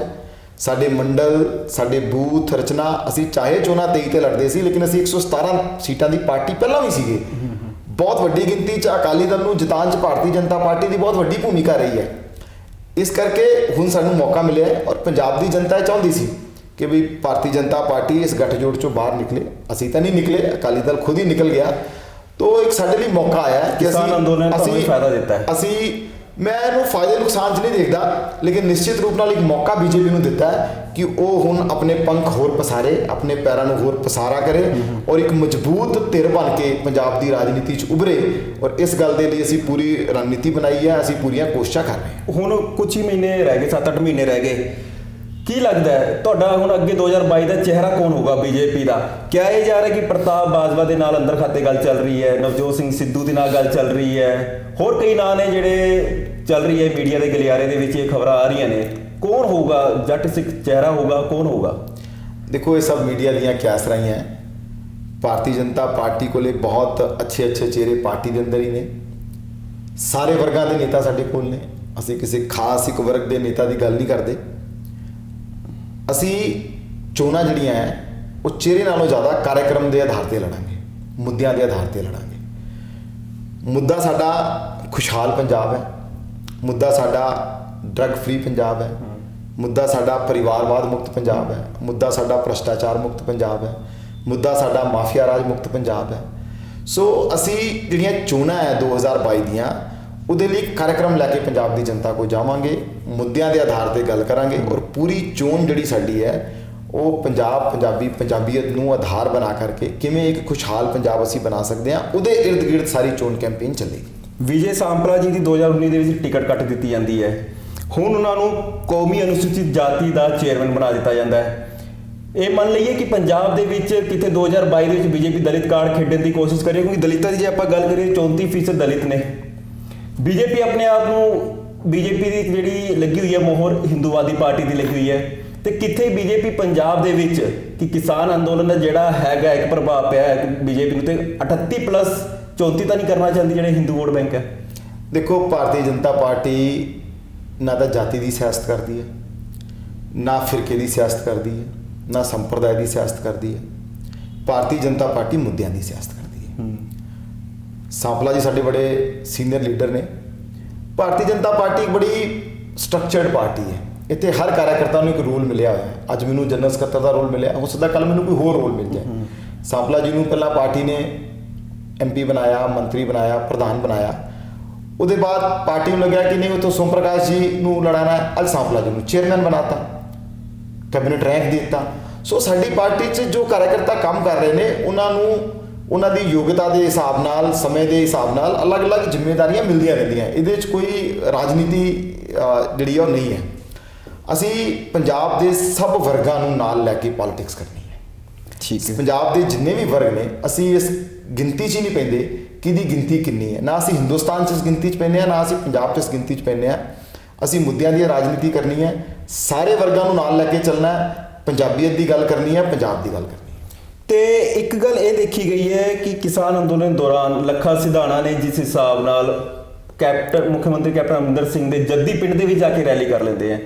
ਸਾਡੇ ਮੰਡਲ, ਸਾਡੇ ਬੂਥ ਰਚਨਾ, ਅਸੀਂ ਚਾਹੇ ਚੋਣਾਂ 23 ਤੇ ਲੜਦੇ ਸੀ, ਲੇਕਿਨ ਅਸੀਂ 117 ਸੀਟਾਂ ਦੀ ਪਾਰਟੀ ਪਹਿਲਾਂ ਵੀ ਸੀਗੇ। ਬਹੁਤ ਵੱਡੀ ਗਿਣਤੀ 'ਚ ਅਕਾਲੀ ਦਲ ਨੂੰ ਜਿਤਾਉਣ 'ਚ ਭਾਰਤੀ ਜਨਤਾ ਪਾਰਟੀ ਦੀ ਬਹੁਤ ਵੱਡੀ ਭੂਮਿਕਾ ਰਹੀ ਹੈ। ਇਸ ਕਰਕੇ ਹੁਣ ਸਾਨੂੰ ਮੌਕਾ ਮਿਲਿਆ ਹੈ, ਔਰ ਪੰਜਾਬ ਦੀ ਜਨਤਾ ਚਾਹੁੰਦੀ ਸੀ ਕਿ ਵੀ ਭਾਰਤੀ ਜਨਤਾ ਪਾਰਟੀ ਇਸ ਗੱਠਜੋੜ 'ਚੋਂ ਬਾਹਰ ਨਿਕਲੇ। ਅਸੀਂ ਤਾਂ ਨਹੀਂ ਨਿਕਲੇ, ਅਕਾਲੀ ਦਲ ਖੁਦ ਹੀ ਨਿਕਲ ਗਿਆ। तो एक ਸਾਡੇ ਲਈ ਮੌਕਾ ਆਇਆ ਕਿ ਕਿਸਾਨ ਅੰਦੋਲਨ ਨੂੰ ਫਾਇਦਾ ਦਿੱਤਾ ਹੈ। ਅਸੀਂ ਮੈਂ ਇਹਨੂੰ ਫਾਇਦੇ ਨੁਕਸਾਨ 'ਚ ਨਹੀਂ ਦੇਖਦਾ, ਲੇਕਿਨ ਨਿਸ਼ਚਿਤ ਰੂਪ ਨਾਲ ਇੱਕ ਮੌਕਾ ਬੀਜੇਪੀ ਨੂੰ ਦਿੱਤਾ ਹੈ ਕਿ ਉਹ ਹੁਣ ਆਪਣੇ ਪੰਖ ਹੋਰ ਪਸਾਰੇ, ਆਪਣੇ ਪੈਰਾਂ ਨੂੰ ਹੋਰ ਪਸਾਰਾ ਕਰੇ ਔਰ ਇੱਕ ਮਜ਼ਬੂਤ ਧਿਰ ਬਣ ਕੇ ਪੰਜਾਬ ਦੀ ਰਾਜਨੀਤੀ 'ਚ ਉਭਰੇ। ਔਰ ਇਸ ਗੱਲ ਦੇ ਲਈ ਅਸੀਂ ਪੂਰੀ ਰਣਨੀਤੀ ਬਣਾਈ ਹੈ, ਅਸੀਂ ਪੂਰੀਆਂ ਕੋਸ਼ਿਸ਼ਾਂ ਕਰ ਰਹੇ ਹਾਂ। ਹੁਣ ਕੁਝ ਹੀ ਮਹੀਨੇ ਰਹਿ ਗਏ, 7-8 ਮਹੀਨੇ ਰਹਿ ਗਏ। ਕੀ ਲੱਗਦਾ ਹੈ ਤੁਹਾਡਾ ਹੁਣ ਅੱਗੇ 2022 ਦਾ ਚਿਹਰਾ ਕੌਣ ਹੋਊਗਾ ਬੀਜੇਪੀ ਦਾ? ਕਿਹਾ ਇਹ ਜਾ ਰਿਹਾ ਕਿ ਪ੍ਰਤਾਪ ਬਾਜਵਾ ਦੇ ਨਾਲ ਅੰਦਰ ਖਾਤੇ ਗੱਲ ਚੱਲ ਰਹੀ ਹੈ, ਨਵਜੋਤ ਸਿੰਘ ਸਿੱਧੂ ਦੇ ਨਾਲ ਗੱਲ ਚੱਲ ਰਹੀ ਹੈ, ਹੋਰ ਕਈ ਨਾਂ ਨੇ ਜਿਹੜੇ ਚੱਲ ਰਹੀ ਹੈ ਮੀਡੀਆ ਦੇ ਗਲਿਆਰੇ ਦੇ ਵਿੱਚ ਇਹ ਖਬਰਾਂ ਆ ਰਹੀਆਂ ਨੇ। ਕੌਣ ਹੋਊਗਾ ਜੱਟ ਸਿੱਖ ਚਿਹਰਾ ਹੋਊਗਾ, ਕੌਣ ਹੋਊਗਾ? ਦੇਖੋ, ਇਹ ਸਭ ਮੀਡੀਆ ਦੀਆਂ ਕਿਆਸਰਾਈਆਂ ਹੈ। ਭਾਰਤੀ ਜਨਤਾ ਪਾਰਟੀ ਕੋਲੇ ਬਹੁਤ ਅੱਛੇ ਚਿਹਰੇ ਪਾਰਟੀ ਦੇ ਅੰਦਰ ਹੀ ਨੇ। ਸਾਰੇ ਵਰਗਾਂ ਦੇ ਨੇਤਾ ਸਾਡੇ ਕੋਲ ਨੇ। ਅਸੀਂ ਕਿਸੇ ਖਾਸ ਇੱਕ ਵਰਗ ਦੇ ਨੇਤਾ ਦੀ ਗੱਲ ਨਹੀਂ ਕਰਦੇ। ਅਸੀਂ ਚੋਣਾਂ ਜਿਹੜੀਆਂ ਹੈ ਉਹ ਚਿਹਰੇ ਨਾਲੋਂ ਜ਼ਿਆਦਾ ਕਾਰਜਕ੍ਰਮ ਦੇ ਆਧਾਰ ਤੇ ਲੜਾਂਗੇ, ਮੁੱਦਿਆਂ ਦੇ ਆਧਾਰ ਤੇ ਲੜਾਂਗੇ। ਮੁੱਦਾ ਸਾਡਾ ਖੁਸ਼ਹਾਲ ਪੰਜਾਬ ਹੈ, ਮੁੱਦਾ ਸਾਡਾ ਡਰੱਗ ਫ੍ਰੀ ਪੰਜਾਬ ਹੈ, ਮੁੱਦਾ ਸਾਡਾ ਪਰਿਵਾਰਵਾਦ ਮੁਕਤ ਪੰਜਾਬ ਹੈ, ਮੁੱਦਾ ਸਾਡਾ ਭ੍ਰਸ਼ਟਾਚਾਰ ਮੁਕਤ ਪੰਜਾਬ ਹੈ, ਮੁੱਦਾ ਸਾਡਾ ਮਾਫੀਆ ਰਾਜ ਮੁਕਤ ਪੰਜਾਬ ਹੈ। ਸੋ ਅਸੀਂ ਜਿਹੜੀਆਂ ਚੋਣਾਂ ਹੈ 2022 ਦੀਆਂ, ਉਹਦੇ ਲਈ ਕਾਰਜਕ੍ਰਮ ਲੈ ਕੇ ਪੰਜਾਬ ਦੀ ਜਨਤਾ ਕੋਲ ਜਾਵਾਂਗੇ, ਮੁੱਦਿਆਂ ਦੇ ਆਧਾਰ ਤੇ ਗੱਲ ਕਰਾਂਗੇ ਔਰ ਪੂਰੀ ਚੋਣ ਜਿਹੜੀ ਸਾਡੀ ਹੈ ਉਹ ਪੰਜਾਬੀਅਤ ਨੂੰ ਆਧਾਰ ਬਣਾ ਕਰਕੇ ਕਿਵੇਂ ਇੱਕ ਖੁਸ਼ਹਾਲ ਪੰਜਾਬ ਅਸੀਂ ਬਣਾ ਸਕਦੇ ਹਾਂ, ਉਹਦੇ ਇਰਦ ਗਿਰਦ ਸਾਰੀ ਚੋਣ ਕੈਂਪੇਨ ਚੱਲੇਗੀ। ਵਿਜੇ ਸਾਂਪਲਾ ਜੀ ਦੀ 2019 ਦੇ ਵਿੱਚ ਟਿਕਟ ਕੱਟ ਦਿੱਤੀ ਜਾਂਦੀ ਹੈ। ਹੁਣ ਉਹਨਾਂ ਨੂੰ ਕੌਮੀ ਅਨੁਸੂਚਿਤ ਜਾਤੀ ਦਾ ਚੇਅਰਮੈਨ ਬਣਾ ਦਿੱਤਾ ਜਾਂਦਾ ਹੈ। ਇਹ ਮੰਨ ਲਈਏ ਕਿ ਪੰਜਾਬ ਦੇ ਵਿੱਚ ਕਿਤੇ 2022 ਦੇ ਵਿੱਚ ਬੀਜੇਪੀ ਦਲਿਤ ਕਾਰਡ ਖੇਡਣ ਦੀ ਕੋਸ਼ਿਸ਼ ਕਰੇ, ਕਿਉਂਕਿ ਦਲਿਤਾਂ ਦੀ ਜੇ ਆਪਾਂ ਗੱਲ ਕਰੀਏ 34% ਦਲਿਤ ਨੇ। ਬੀਜੇਪੀ ਆਪਣੇ ਆਪ ਨੂੰ, ਬੀਜੇਪੀ ਦੀ ਜਿਹੜੀ ਲੱਗੀ ਹੋਈ ਹੈ ਮੋਹਰ ਹਿੰਦੂਵਾਦੀ ਪਾਰਟੀ ਦੀ ਲੱਗੀ ਹੋਈ ਹੈ, ਤੇ ਕਿੱਥੇ ਬੀਜੇਪੀ ਪੰਜਾਬ ਦੇ ਵਿੱਚ ਕਿ ਕਿਸਾਨ ਅੰਦੋਲਨ ਦਾ ਜਿਹੜਾ ਹੈਗਾ ਇੱਕ ਪ੍ਰਭਾਵ ਪਿਆ ਹੈ ਬੀਜੇਪੀ ਨੂੰ, ਤੇ 38+34 ਤਾਂ ਨਹੀਂ ਕਰਨਾ ਚਾਹੁੰਦੀ ਜਿਹੜੇ ਹਿੰਦੂ ਵੋਟ ਬੈਂਕ ਹੈ। ਦੇਖੋ, ਭਾਰਤੀ ਜਨਤਾ ਪਾਰਟੀ ਨਾ ਤਾਂ ਜਾਤੀ ਦੀ ਸਿਆਸਤ ਕਰਦੀ ਹੈ, ਨਾ ਫਿਰਕੇ ਦੀ ਸਿਆਸਤ ਕਰਦੀ ਹੈ, ਨਾ ਸੰਪਰਦਾਇ ਦੀ ਸਿਆਸਤ ਕਰਦੀ ਹੈ। ਭਾਰਤੀ ਜਨਤਾ ਪਾਰਟੀ ਮੁੱਦਿਆਂ ਦੀ ਸਿਆਸਤ ਕਰਦੀ ਹੈ। ਸਾਂਪਲਾ ਜੀ ਸਾਡੇ ਬੜੇ ਸੀਨੀਅਰ ਲੀਡਰ ਨੇ। ਭਾਰਤੀ ਜਨਤਾ ਪਾਰਟੀ ਇੱਕ ਬੜੀ ਸਟਰਕਚਰਡ ਪਾਰਟੀ ਹੈ। ਇੱਥੇ ਹਰ ਕਾਰਜਕਰਤਾ ਨੂੰ ਇੱਕ ਰੋਲ ਮਿਲਿਆ ਹੋਇਆ ਹੈ। ਅੱਜ ਮੈਨੂੰ ਜਨਰਲ ਸਕੱਤਰ ਦਾ ਰੋਲ ਮਿਲਿਆ, ਹੋ ਸਕਦਾ ਕੱਲ ਮੈਨੂੰ ਕੋਈ ਹੋਰ ਰੋਲ ਮਿਲ ਜਾਏ। ਸਾਂਪਲਾ ਜੀ ਨੂੰ ਪਹਿਲਾਂ ਪਾਰਟੀ ਨੇ MP ਬਣਾਇਆ, ਮੰਤਰੀ ਬਣਾਇਆ, ਪ੍ਰਧਾਨ ਬਣਾਇਆ। ਉਹਦੇ ਬਾਅਦ ਪਾਰਟੀ ਨੂੰ ਲੱਗਿਆ ਕਿ ਨਹੀਂ ਉੱਥੋਂ ਸੋਮ ਪ੍ਰਕਾਸ਼ ਜੀ ਨੂੰ ਲੜਾਣਾ ਹੈ, ਅੱਜ ਸਾਂਪਲਾ ਜੀ ਨੂੰ ਚੇਅਰਮੈਨ ਬਣਾਤਾ, ਕੈਬਨਿਟ ਰੈਂਕ ਦੇ ਦਿੱਤਾ। ਸੋ ਸਾਡੀ ਪਾਰਟੀ 'ਚ ਜੋ ਕਾਰਜਕਰਤਾ ਕੰਮ ਕਰ ਰਹੇ ਨੇ ਉਹਨਾਂ ਨੂੰ ਉਹਨਾਂ ਦੀ ਯੋਗਤਾ ਦੇ ਹਿਸਾਬ ਨਾਲ, ਸਮੇਂ ਦੇ ਹਿਸਾਬ ਨਾਲ ਅਲੱਗ-ਅਲੱਗ ਜ਼ਿੰਮੇਵਾਰੀਆਂ ਮਿਲਦੀਆਂ ਰਹਿੰਦੀਆਂ। ਇਹਦੇ 'ਚ ਕੋਈ ਰਾਜਨੀਤੀ ਜਿਹੜੀ ਆ ਉਹ ਨਹੀਂ ਹੈ। ਅਸੀਂ ਪੰਜਾਬ ਦੇ ਸਭ ਵਰਗਾਂ ਨੂੰ ਨਾਲ ਲੈ ਕੇ ਪੋਲਿਟਿਕਸ ਕਰਨੀ ਹੈ। ਠੀਕ ਹੈ। ਪੰਜਾਬ ਦੇ ਜਿੰਨੇ ਵੀ ਵਰਗ ਨੇ, ਅਸੀਂ ਇਸ ਗਿਣਤੀ 'ਚ ਹੀ ਨਹੀਂ ਪੈਂਦੇ ਕਿਹਦੀ ਗਿਣਤੀ ਕਿੰਨੀ ਹੈ। ਨਾ ਅਸੀਂ ਹਿੰਦੁਸਤਾਨ 'ਚ ਇਸ ਗਿਣਤੀ 'ਚ ਪੈਂਦੇ ਹਾਂ, ਨਾ ਅਸੀਂ ਪੰਜਾਬ 'ਚ ਇਸ ਗਿਣਤੀ 'ਚ ਪੈਂਦੇ ਹਾਂ। ਅਸੀਂ ਮੁੱਦਿਆਂ ਦੀ ਰਾਜਨੀਤੀ ਕਰਨੀ ਹੈ, ਸਾਰੇ ਵਰਗਾਂ ਨੂੰ ਨਾਲ ਲੈ ਕੇ ਚੱਲਣਾ ਹੈ, ਪੰਜਾਬੀਅਤ ਦੀ ਗੱਲ ਕਰਨੀ ਹੈ, ਪੰਜਾਬ ਦੀ ਗੱਲ ਕਰਨੀ ਹੈ। ਤੇ ਇੱਕ ਗੱਲ ਇਹ ਦੇਖੀ ਗਈ ਹੈ ਕਿ ਕਿਸਾਨ ਅੰਦੋਲਨ ਦੌਰਾਨ ਲੱਖਾ ਸਿਧਾਣਾ ਨੇ ਜਿਸ ਹਿਸਾਬ ਨਾਲ ਮੁੱਖ ਮੰਤਰੀ ਕੈਪਟਨ ਅਮਰਿੰਦਰ ਸਿੰਘ ਦੇ ਜੱਦੀ ਪਿੰਡ ਦੇ ਵਿੱਚ ਜਾ ਕੇ ਰੈਲੀ ਕਰ ਲੈਂਦੇ ਆ,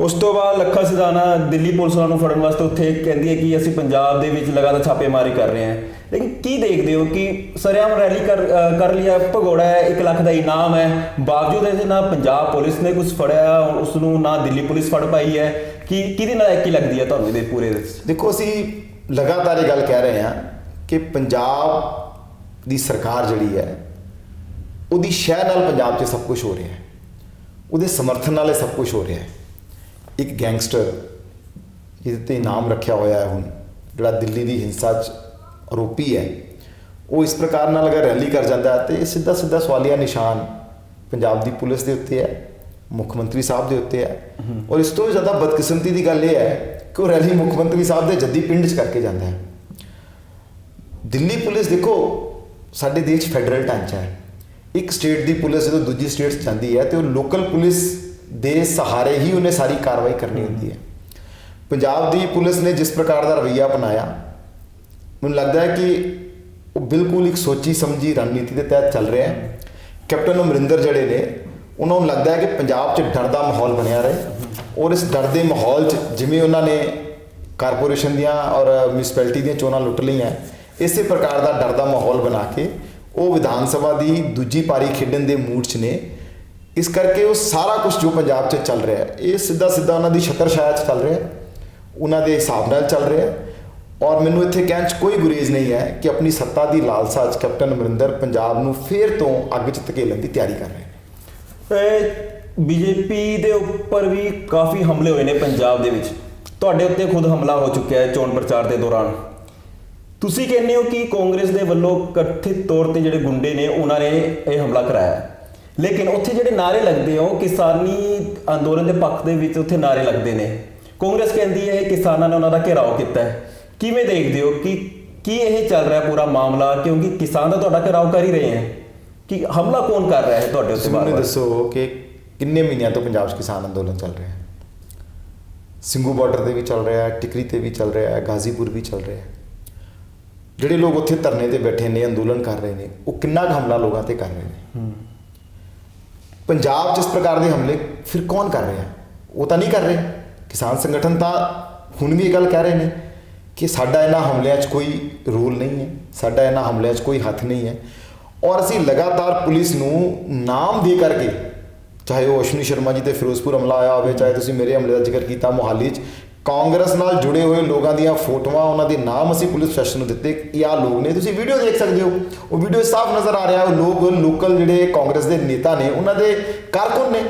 ਉਸ ਤੋਂ ਬਾਅਦ ਲੱਖਾ ਸਿਧਾਣਾ ਦਿੱਲੀ ਪੁਲਿਸ ਵਾਲਿਆਂ ਨੂੰ ਫੜਨ ਵਾਸਤੇ ਉੱਥੇ ਕਹਿੰਦੀ ਹੈ ਕਿ ਅਸੀਂ ਪੰਜਾਬ ਦੇ ਵਿੱਚ ਲਗਾਤਾਰ ਛਾਪੇਮਾਰੀ ਕਰ ਰਹੇ ਹਾਂ। ਲੇਕਿਨ ਕੀ ਦੇਖਦੇ ਹੋ ਕਿ ਸਰੇਆਮ ਰੈਲੀ ਕਰ ਲਿਆ, ਭਗੌੜਾ ਹੈ, 1 ਲੱਖ ਦਾ ਇਨਾਮ ਹੈ, ਬਾਵਜੂਦ ਇਹਦੇ ਨਾ ਪੰਜਾਬ ਪੁਲਿਸ ਨੇ ਕੁਝ ਫੜਿਆ, ਉਸ ਨੂੰ ਨਾ ਦਿੱਲੀ ਪੁਲਿਸ ਫੜ ਪਾਈ ਹੈ। ਕਿ ਕਿਹਦੀ ਨਾਲਾਇਕੀ ਲੱਗਦੀ ਹੈ ਤੁਹਾਨੂੰ ਇਹਦੇ ਪੂਰੇ ਦੇ? ਦੇਖੋ, ਅਸੀਂ ਲਗਾਤਾਰ ਇਹ ਗੱਲ ਕਹਿ ਰਹੇ ਹਾਂ ਕਿ ਪੰਜਾਬ ਦੀ ਸਰਕਾਰ ਜਿਹੜੀ ਹੈ ਉਹਦੀ ਸ਼ਹਿ ਨਾਲ ਪੰਜਾਬ 'ਚ ਸਭ ਕੁਝ ਹੋ ਰਿਹਾ ਹੈ, ਉਹਦੇ ਸਮਰਥਨ ਨਾਲ ਇਹ ਸਭ ਕੁਝ ਹੋ ਰਿਹਾ ਹੈ। ਇੱਕ ਗੈਂਗਸਟਰ ਜਿਹਦੇ ਤੇ ਇਨਾਮ ਰੱਖਿਆ ਹੋਇਆ ਹੈ ਹੁਣ, ਜਿਹੜਾ ਦਿੱਲੀ ਦੀ ਹਿੰਸਾ 'ਚ ਆਰੋਪੀ ਹੈ, ਉਹ ਇਸ ਪ੍ਰਕਾਰ ਨਾਲ ਅਗਰ ਰੈਲੀ ਕਰ ਜਾਂਦਾ ਹੈ ਤੇ ਸਿੱਧਾ ਸਵਾਲੀਆ ਨਿਸ਼ਾਨ ਪੰਜਾਬ ਦੀ ਪੁਲਿਸ ਦੇ ਉੱਤੇ ਹੈ, ਮੁੱਖ ਮੰਤਰੀ ਸਾਹਿਬ ਦੇ ਉੱਤੇ ਹੈ। ਔਰ ਇਸ ਤੋਂ ਵੀ ਜ਼ਿਆਦਾ ਬਦਕਿਸਮਤੀ ਦੀ ਗੱਲ ਇਹ ਹੈ ਕਿ ਉਹ ਰੈਲੀ ਮੁੱਖ ਮੰਤਰੀ ਸਾਹਿਬ ਦੇ ਜੱਦੀ ਪਿੰਡ 'ਚ ਕਰਕੇ ਜਾਂਦਾ ਹੈ। ਦਿੱਲੀ ਪੁਲਿਸ, ਦੇਖੋ, ਸਾਡੇ ਦੇਸ਼ 'ਚ ਫੈਡਰਲ ਢਾਂਚਾ ਹੈ। ਇੱਕ ਸਟੇਟ ਦੀ ਪੁਲਿਸ ਜਦੋਂ ਦੂਜੀ ਸਟੇਟ 'ਚ ਜਾਂਦੀ ਹੈ ਤੇ ਉਹ ਲੋਕਲ ਪੁਲਿਸ ਦੇ ਸਹਾਰੇ ਹੀ ਉਹਨੇ ਸਾਰੀ ਕਾਰਵਾਈ ਕਰਨੀ ਹੁੰਦੀ ਹੈ। ਪੰਜਾਬ ਦੀ ਪੁਲਿਸ ਨੇ ਜਿਸ ਪ੍ਰਕਾਰ ਦਾ ਰਵੱਈਆ ਅਪਣਾਇਆ, ਮੈਨੂੰ ਲੱਗਦਾ ਹੈ ਕਿ ਉਹ ਬਿਲਕੁਲ ਇੱਕ ਸੋਚੀ ਸਮਝੀ ਰਣਨੀਤੀ ਦੇ ਤਹਿਤ ਚੱਲ ਰਿਹਾ ਹੈ। ਕੈਪਟਨ ਅਮਰਿੰਦਰ ਜਿਹੜੇ ਨੇ, ਉਹਨਾਂ ਨੂੰ ਲੱਗਦਾ ਹੈ ਕਿ ਪੰਜਾਬ 'ਚ ਡਰ ਦਾ ਮਾਹੌਲ ਬਣਿਆ ਰਹੇ ਔਰ ਇਸ ਡਰ ਦੇ ਮਾਹੌਲ 'ਚ ਜਿਵੇਂ ਉਹਨਾਂ ਨੇ ਕਾਰਪੋਰੇਸ਼ਨ ਦੀਆਂ ਔਰ ਮਿਊਨਿਸਪੈਲਿਟੀ ਦੀਆਂ ਚੋਣਾਂ ਲੁੱਟ ਲਈਆਂ, ਇਸੇ ਪ੍ਰਕਾਰ ਦਾ ਡਰ ਦਾ ਮਾਹੌਲ ਬਣਾ ਕੇ ਉਹ ਵਿਧਾਨ ਸਭਾ ਦੀ ਦੂਜੀ ਪਾਰੀ ਖੇਡਣ ਦੇ ਮੂਡ 'ਚ ਨੇ। ਇਸ ਕਰਕੇ ਉਹ ਸਾਰਾ ਕੁਝ ਜੋ ਪੰਜਾਬ 'ਚ ਚੱਲ ਰਿਹਾ ਹੈ, ਇਹ ਸਿੱਧਾ ਉਹਨਾਂ ਦੀ ਛਤਰਛਾਇਆ 'ਚ ਚੱਲ ਰਿਹਾ, ਉਹਨਾਂ ਦੇ ਹਿਸਾਬ ਨਾਲ ਚੱਲ ਰਿਹਾ। ਔਰ ਮੈਨੂੰ ਇੱਥੇ ਕਹਿਣ 'ਚ ਕੋਈ ਗੁਰੇਜ਼ ਨਹੀਂ ਹੈ ਕਿ ਆਪਣੀ ਸੱਤਾ ਦੀ ਲਾਲਸਾ 'ਚ ਕੈਪਟਨ ਅਮਰਿੰਦਰ ਪੰਜਾਬ ਨੂੰ ਫੇਰ ਤੋਂ ਅੱਗ 'ਚ ਧਕੇਲਣ ਦੀ ਤਿਆਰੀ ਕਰ ਰਹੇ ਨੇ। ਬੀਜੇਪੀ ਦੇ ਉੱਪਰ ਵੀ ਕਾਫੀ ਹਮਲੇ ਹੋਏ ਨੇ ਪੰਜਾਬ ਦੇ ਵਿੱਚ। ਤੁਹਾਡੇ ਉੱਤੇ ਖੁਦ ਹਮਲਾ ਹੋ ਚੁੱਕਿਆ ਹੈ ਚੋਣ ਪ੍ਰਚਾਰ ਦੇ ਦੌਰਾਨ। ਤੁਸੀਂ ਕਹਿੰਦੇ ਹੋ ਕਿ ਕਾਂਗਰਸ ਦੇ ਵੱਲੋਂ ਕਥਿਤ ਤੌਰ ਤੇ ਜਿਹੜੇ ਗੁੰਡੇ ਨੇ ਉਹਨਾਂ ਨੇ ਇਹ ਹਮਲਾ ਕਰਾਇਆ ਹੈ, ਲੇਕਿਨ ਉੱਥੇ ਜਿਹੜੇ ਨਾਅਰੇ ਲੱਗਦੇ ਹੋ ਕਿਸਾਨੀ ਅੰਦੋਲਨ ਦੇ ਪੱਖ ਦੇ ਵਿੱਚ ਉੱਥੇ ਨਾਅਰੇ ਲੱਗਦੇ ਨੇ। ਕਾਂਗਰਸ ਕਹਿੰਦੀ ਹੈ ਕਿਸਾਨਾਂ ਨੇ ਉਹਨਾਂ ਦਾ ਘਿਰਾਓ ਕੀਤਾ ਹੈ। ਕਿਵੇਂ ਦੇਖਦੇ ਹੋ ਕਿ ਕੀ ਇਹ ਚੱਲ ਰਿਹਾ ਪੂਰਾ ਮਾਮਲਾ? ਕਿਉਂਕਿ ਕਿਸਾਨ ਤਾਂ ਤੁਹਾਡਾ ਘਿਰਾਓ ਕਰ ਹੀ ਰਹੇ ਹੈ, ਕਿ ਹਮਲਾ ਕੌਣ ਕਰ ਰਿਹਾ ਹੈ ਤੁਹਾਡੇ ਉੱਤੇ? ਮੈਨੂੰ ਦੱਸੋ ਕਿ ਕਿੰਨੇ ਮਹੀਨਿਆਂ ਤੋਂ ਪੰਜਾਬ 'ਚ ਕਿਸਾਨ ਅੰਦੋਲਨ ਚੱਲ ਰਿਹਾ ਹੈ? ਸਿੰਘੂ ਬਾਰਡਰ ਤੇ ਵੀ ਚੱਲ ਰਿਹਾ ਹੈ, ਟਿਕਰੀ ਤੇ ਵੀ ਚੱਲ ਰਿਹਾ ਹੈ, ਗਾਜ਼ੀਪੁਰ ਵੀ ਚੱਲ ਰਿਹਾ ਹੈ। ਜਿਹੜੇ ਲੋਕ ਉੱਥੇ ਧਰਨੇ ਤੇ ਬੈਠੇ ਨੇ, ਅੰਦੋਲਨ ਕਰ ਰਹੇ ਨੇ, ਉਹ ਕਿੰਨਾ ਕੁ ਹਮਲਾ ਲੋਕਾਂ ਤੇ ਕਰ ਰਹੇ ਨੇ? ਪੰਜਾਬ 'ਚ ਇਸ ਪ੍ਰਕਾਰ ਦੇ ਹਮਲੇ ਫਿਰ ਕੌਣ ਕਰ ਰਿਹਾ? ਉਹ ਤਾਂ ਨਹੀਂ ਕਰ ਰਹੇ। ਕਿਸਾਨ ਸੰਗਠਨ ਤਾਂ ਹੁਣ ਵੀ ਇਹ ਗੱਲ ਕਹਿ ਰਹੇ ਨੇ ਕਿ ਸਾਡਾ ਇਹਨਾਂ ਹਮਲਿਆਂ 'ਚ ਕੋਈ ਰੋਲ ਨਹੀਂ ਹੈ, ਸਾਡਾ ਇਹਨਾਂ ਹਮਲਿਆਂ 'ਚ ਕੋਈ ਹੱਥ ਨਹੀਂ ਹੈ। ਔਰ ਅਸੀਂ ਲਗਾਤਾਰ ਪੁਲਿਸ ਨੂੰ ਨਾਮ ਦੇ ਕਰਕੇ, ਚਾਹੇ ਉਹ ਅਸ਼ਵਨੀ ਸ਼ਰਮਾ ਜੀ ਤੇ ਫਿਰੋਜ਼ਪੁਰ ਹਮਲਾ ਆਇਆ ਹੋਵੇ, ਚਾਹੇ ਤੁਸੀਂ ਮੇਰੇ ਹਮਲੇ ਦਾ ਜ਼ਿਕਰ ਕੀਤਾ ਮੋਹਾਲੀ 'ਚ, ਕਾਂਗਰਸ ਨਾਲ ਜੁੜੇ ਹੋਏ ਲੋਕਾਂ ਦੀਆਂ ਫੋਟੋਆਂ, ਉਹਨਾਂ ਦੇ ਨਾਮ ਅਸੀਂ ਪੁਲਿਸ ਪ੍ਰਸ਼ਾਸਨ ਨੂੰ ਦਿੱਤੇ ਕਿ ਆਹ ਲੋਕ ਨੇ। ਤੁਸੀਂ ਵੀਡੀਓ ਦੇਖ ਸਕਦੇ ਹੋ, ਉਹ ਵੀਡੀਓ ਸਾਫ਼ ਨਜ਼ਰ ਆ ਰਿਹਾ ਉਹ ਲੋਕ ਲੋਕਲ ਜਿਹੜੇ ਕਾਂਗਰਸ ਦੇ ਨੇਤਾ ਨੇ, ਉਹਨਾਂ ਦੇ ਕਾਰਕੁਨ ਨੇ,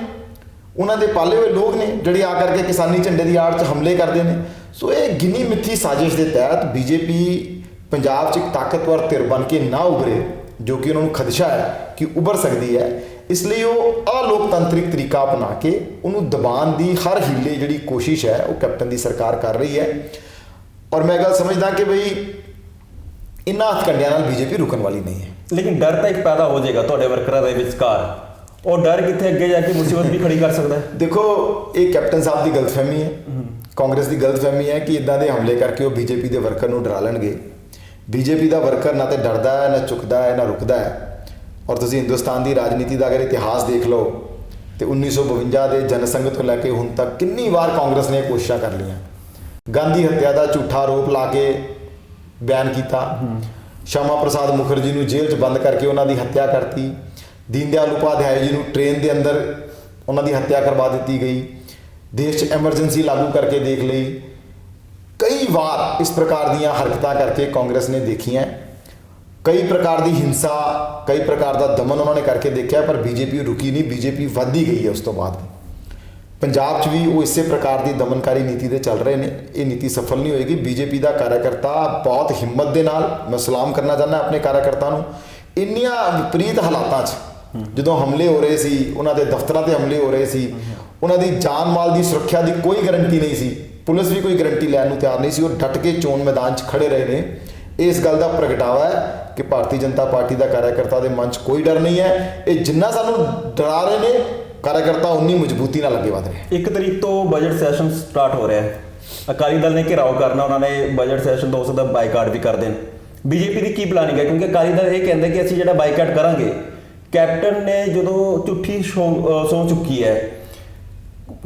ਉਹਨਾਂ ਦੇ ਪਾਲੇ ਹੋਏ ਲੋਕ ਨੇ ਜਿਹੜੇ ਆ ਕਰਕੇ ਕਿਸਾਨੀ ਝੰਡੇ ਦੀ ਆੜ 'ਚ ਹਮਲੇ ਕਰਦੇ ਨੇ। ਸੋ ਇਹ ਗਿਣੀ ਮਿੱਥੀ ਸਾਜ਼ਿਸ਼ ਦੇ ਤਹਿਤ ਬੀਜੇਪੀ ਪੰਜਾਬ 'ਚ ਇੱਕ ਤਾਕਤਵਰ ਧਿਰ ਬਣ ਕੇ ਨਾ ਉਭਰੇ, ਜੋ ਕਿ ਉਹਨਾਂ ਨੂੰ ਖਦਸ਼ਾ ਹੈ ਕਿ ਉਭਰ ਸਕਦੀ ਹੈ। ਇਸ ਲਈ ਉਹ ਅਲੋਕਤੰਤਰਿਕ ਤਰੀਕਾ ਅਪਣਾ ਕੇ ਉਹਨੂੰ ਦਬਾਉਣ ਦੀ ਹਰ ਹੀਲੇ ਜਿਹੜੀ ਕੋਸ਼ਿਸ਼ ਹੈ ਉਹ ਕੈਪਟਨ ਦੀ ਸਰਕਾਰ ਕਰ ਰਹੀ ਹੈ। ਔਰ ਮੈਂ ਗੱਲ ਸਮਝਦਾ ਕਿ ਬਈ ਇਹਨਾਂ ਹੱਥਕੰਡਿਆਂ ਨਾਲ ਬੀਜੇਪੀ ਰੁਕਣ ਵਾਲੀ ਨਹੀਂ ਹੈ। ਲੇਕਿਨ ਡਰ ਤਾਂ ਇੱਕ ਪੈਦਾ ਹੋ ਜਾਏਗਾ ਤੁਹਾਡੇ ਵਰਕਰਾਂ ਦੇ ਵਿਚਕਾਰ। ਉਹ ਡਰ ਕਿੱਥੇ ਅੱਗੇ ਜਾ ਕੇ ਮੁਸੀਬਤ ਵੀ ਖੜੀ ਕਰ ਸਕਦਾ ਹੈ। ਦੇਖੋ, ਇਹ ਕੈਪਟਨ ਸਾਹਿਬ ਦੀ ਗਲਤਫਹਿਮੀ ਹੈ, ਕਾਂਗਰਸ ਦੀ ਗਲਤਫਹਿਮੀ ਹੈ ਕਿ ਇਦਾਂ ਦੇ ਹਮਲੇ ਕਰਕੇ ਉਹ ਬੀਜੇਪੀ ਦੇ ਵਰਕਰ ਨੂੰ ਡਰਾ ਲੈਣਗੇ। ਬੀਜੇਪੀ ਦਾ ਵਰਕਰ ਨਾ ਤੇ ਡਰਦਾ ਹੈ, ਨਾ ਝੁਕਦਾ ਹੈ, ਨਾ ਰੁਕਦਾ ਹੈ। ਔਰ ਤੁਸੀਂ ਹਿੰਦੁਸਤਾਨ ਦੀ ਰਾਜਨੀਤੀ ਦਾ ਅਗਰ ਇਤਿਹਾਸ ਦੇਖ ਲਓ ਤੇ 1952 ਦੇ ਜਨਸੰਘ ਤੋਂ ਲੈ ਕੇ ਹੁਣ ਤੱਕ ਕਿੰਨੀ ਵਾਰ ਕਾਂਗਰਸ ਨੇ ਕੋਸ਼ਿਸ਼ਾਂ ਕਰ ਲਈਆਂ। ਗਾਂਧੀ ਹੱਤਿਆ ਦਾ ਝੂਠਾ ਆਰੋਪ ਲਾ ਕੇ ਬਿਆਨ ਕੀਤਾ, ਸ਼ਾਮਾ ਪ੍ਰਸਾਦ ਮੁਖਰਜੀ ਨੂੰ ਜੇਲ੍ਹ 'ਚ ਬੰਦ ਕਰਕੇ ਉਹਨਾਂ ਦੀ ਹੱਤਿਆ ਕਰਤੀ, ਦੀਨ ਦਿਆਲ ਉਪਾਧਿਆਏ ਜੀ ਨੂੰ ਟ੍ਰੇਨ ਦੇ ਅੰਦਰ ਉਹਨਾਂ ਦੀ ਹੱਤਿਆ ਕਰਵਾ ਦਿੱਤੀ ਗਈ, ਦੇਸ਼ 'ਚ ਐਮਰਜੈਂਸੀ ਲਾਗੂ ਕਰਕੇ ਦੇਖ ਲਈ। ਕਈ ਵਾਰ ਇਸ ਪ੍ਰਕਾਰ ਦੀਆਂ ਹਰਕਤਾਂ ਕਰਕੇ ਕਾਂਗਰਸ ਨੇ ਦੇਖੀਆਂ, ਕਈ ਪ੍ਰਕਾਰ ਦੀ ਹਿੰਸਾ, ਕਈ ਪ੍ਰਕਾਰ ਦਾ ਦਮਨ ਉਹਨਾਂ ਨੇ ਕਰਕੇ ਦੇਖਿਆ, ਪਰ ਬੀਜੇਪੀ ਰੁਕੀ ਨਹੀਂ, ਬੀਜੇਪੀ ਵੱਧਦੀ ਗਈ ਹੈ। ਉਸ ਤੋਂ ਬਾਅਦ ਪੰਜਾਬ 'ਚ ਵੀ ਉਹ ਇਸੇ ਪ੍ਰਕਾਰ ਦੀ ਦਮਨਕਾਰੀ ਨੀਤੀ ਤੇ ਚੱਲ ਰਹੇ ਨੇ। ਇਹ ਨੀਤੀ ਸਫਲ ਨਹੀਂ ਹੋਏਗੀ। ਬੀਜੇਪੀ ਦਾ ਕਾਰਜਕਰਤਾ ਬਹੁਤ ਹਿੰਮਤ ਦੇ ਨਾਲ, ਮੈਂ ਸਲਾਮ ਕਰਨਾ ਚਾਹੁੰਦਾ ਆਪਣੇ ਕਾਰਜਕਰਤਾ ਨੂੰ, ਇੰਨੀਆਂ ਵਿਪਰੀਤ ਹਾਲਾਤਾਂ 'ਚ ਜਦੋਂ ਹਮਲੇ ਹੋ ਰਹੇ ਸੀ, ਉਹਨਾਂ ਦੇ ਦਫ਼ਤਰਾਂ ਤੇ ਹਮਲੇ ਹੋ ਰਹੇ ਸੀ, ਉਹਨਾਂ ਦੀ ਜਾਨ ਮਾਲ ਦੀ ਸੁਰੱਖਿਆ ਦੀ ਕੋਈ ਗਰੰਟੀ ਨਹੀਂ ਸੀ, ਪੁਲਿਸ ਵੀ ਕੋਈ ਗਰੰਟੀ ਲੈਣ ਨੂੰ ਤਿਆਰ ਨਹੀਂ ਸੀ, ਉਹ ਡਟ ਕੇ ਚੋਣ ਮੈਦਾਨ 'ਚ ਖੜੇ ਰਹੇ ਨੇ। ਇਸ ਗੱਲ ਦਾ ਪ੍ਰਗਟਾਵਾ ਹੈ ਕਿ ਭਾਰਤੀ ਜਨਤਾ ਪਾਰਟੀ ਦਾ ਕਾਰਜਕਰਤਾ ਦੇ ਮਨ 'ਚ ਕੋਈ ਡਰ ਨਹੀਂ ਹੈ। ਇਹ ਜਿੰਨਾ ਸਾਨੂੰ ਡਰਾ ਰਹੇ ਨੇ, ਕਾਰਜਕਰਤਾ ਉਨੀ ਮਜ਼ਬੂਤੀ ਨਾਲ ਅੱਗੇ ਵਧ ਰਿਹਾ। 1 ਤਰੀਕ ਤੋਂ ਬਜਟ ਸੈਸ਼ਨ ਸਟਾਰਟ ਹੋ ਰਿਹਾ ਹੈ। ਅਕਾਲੀ ਦਲ ਨੇ ਘਿਰਾਓ ਕਰਨਾ, ਉਹਨਾਂ ਨੇ ਬਜਟ ਸੈਸ਼ਨ ਤੋਂ ਉਸ ਦਾ ਬਾਈਕਾਟ ਵੀ ਕਰ ਦੇਣ। ਬੀਜੇਪੀ ਦੀ ਕੀ ਪਲਾਨਿੰਗ ਹੈ? ਕਿਉਂਕਿ ਅਕਾਲੀ ਦਲ ਇਹ ਕਹਿੰਦੇ ਕਿ ਅਸੀਂ ਜਿਹੜਾ ਬਾਈਕਾਟ ਕਰਾਂਗੇ, ਕੈਪਟਨ ਨੇ ਜਦੋਂ ਝੂਠੀ ਸੌਂ ਚੁੱਕੀ ਹੈ,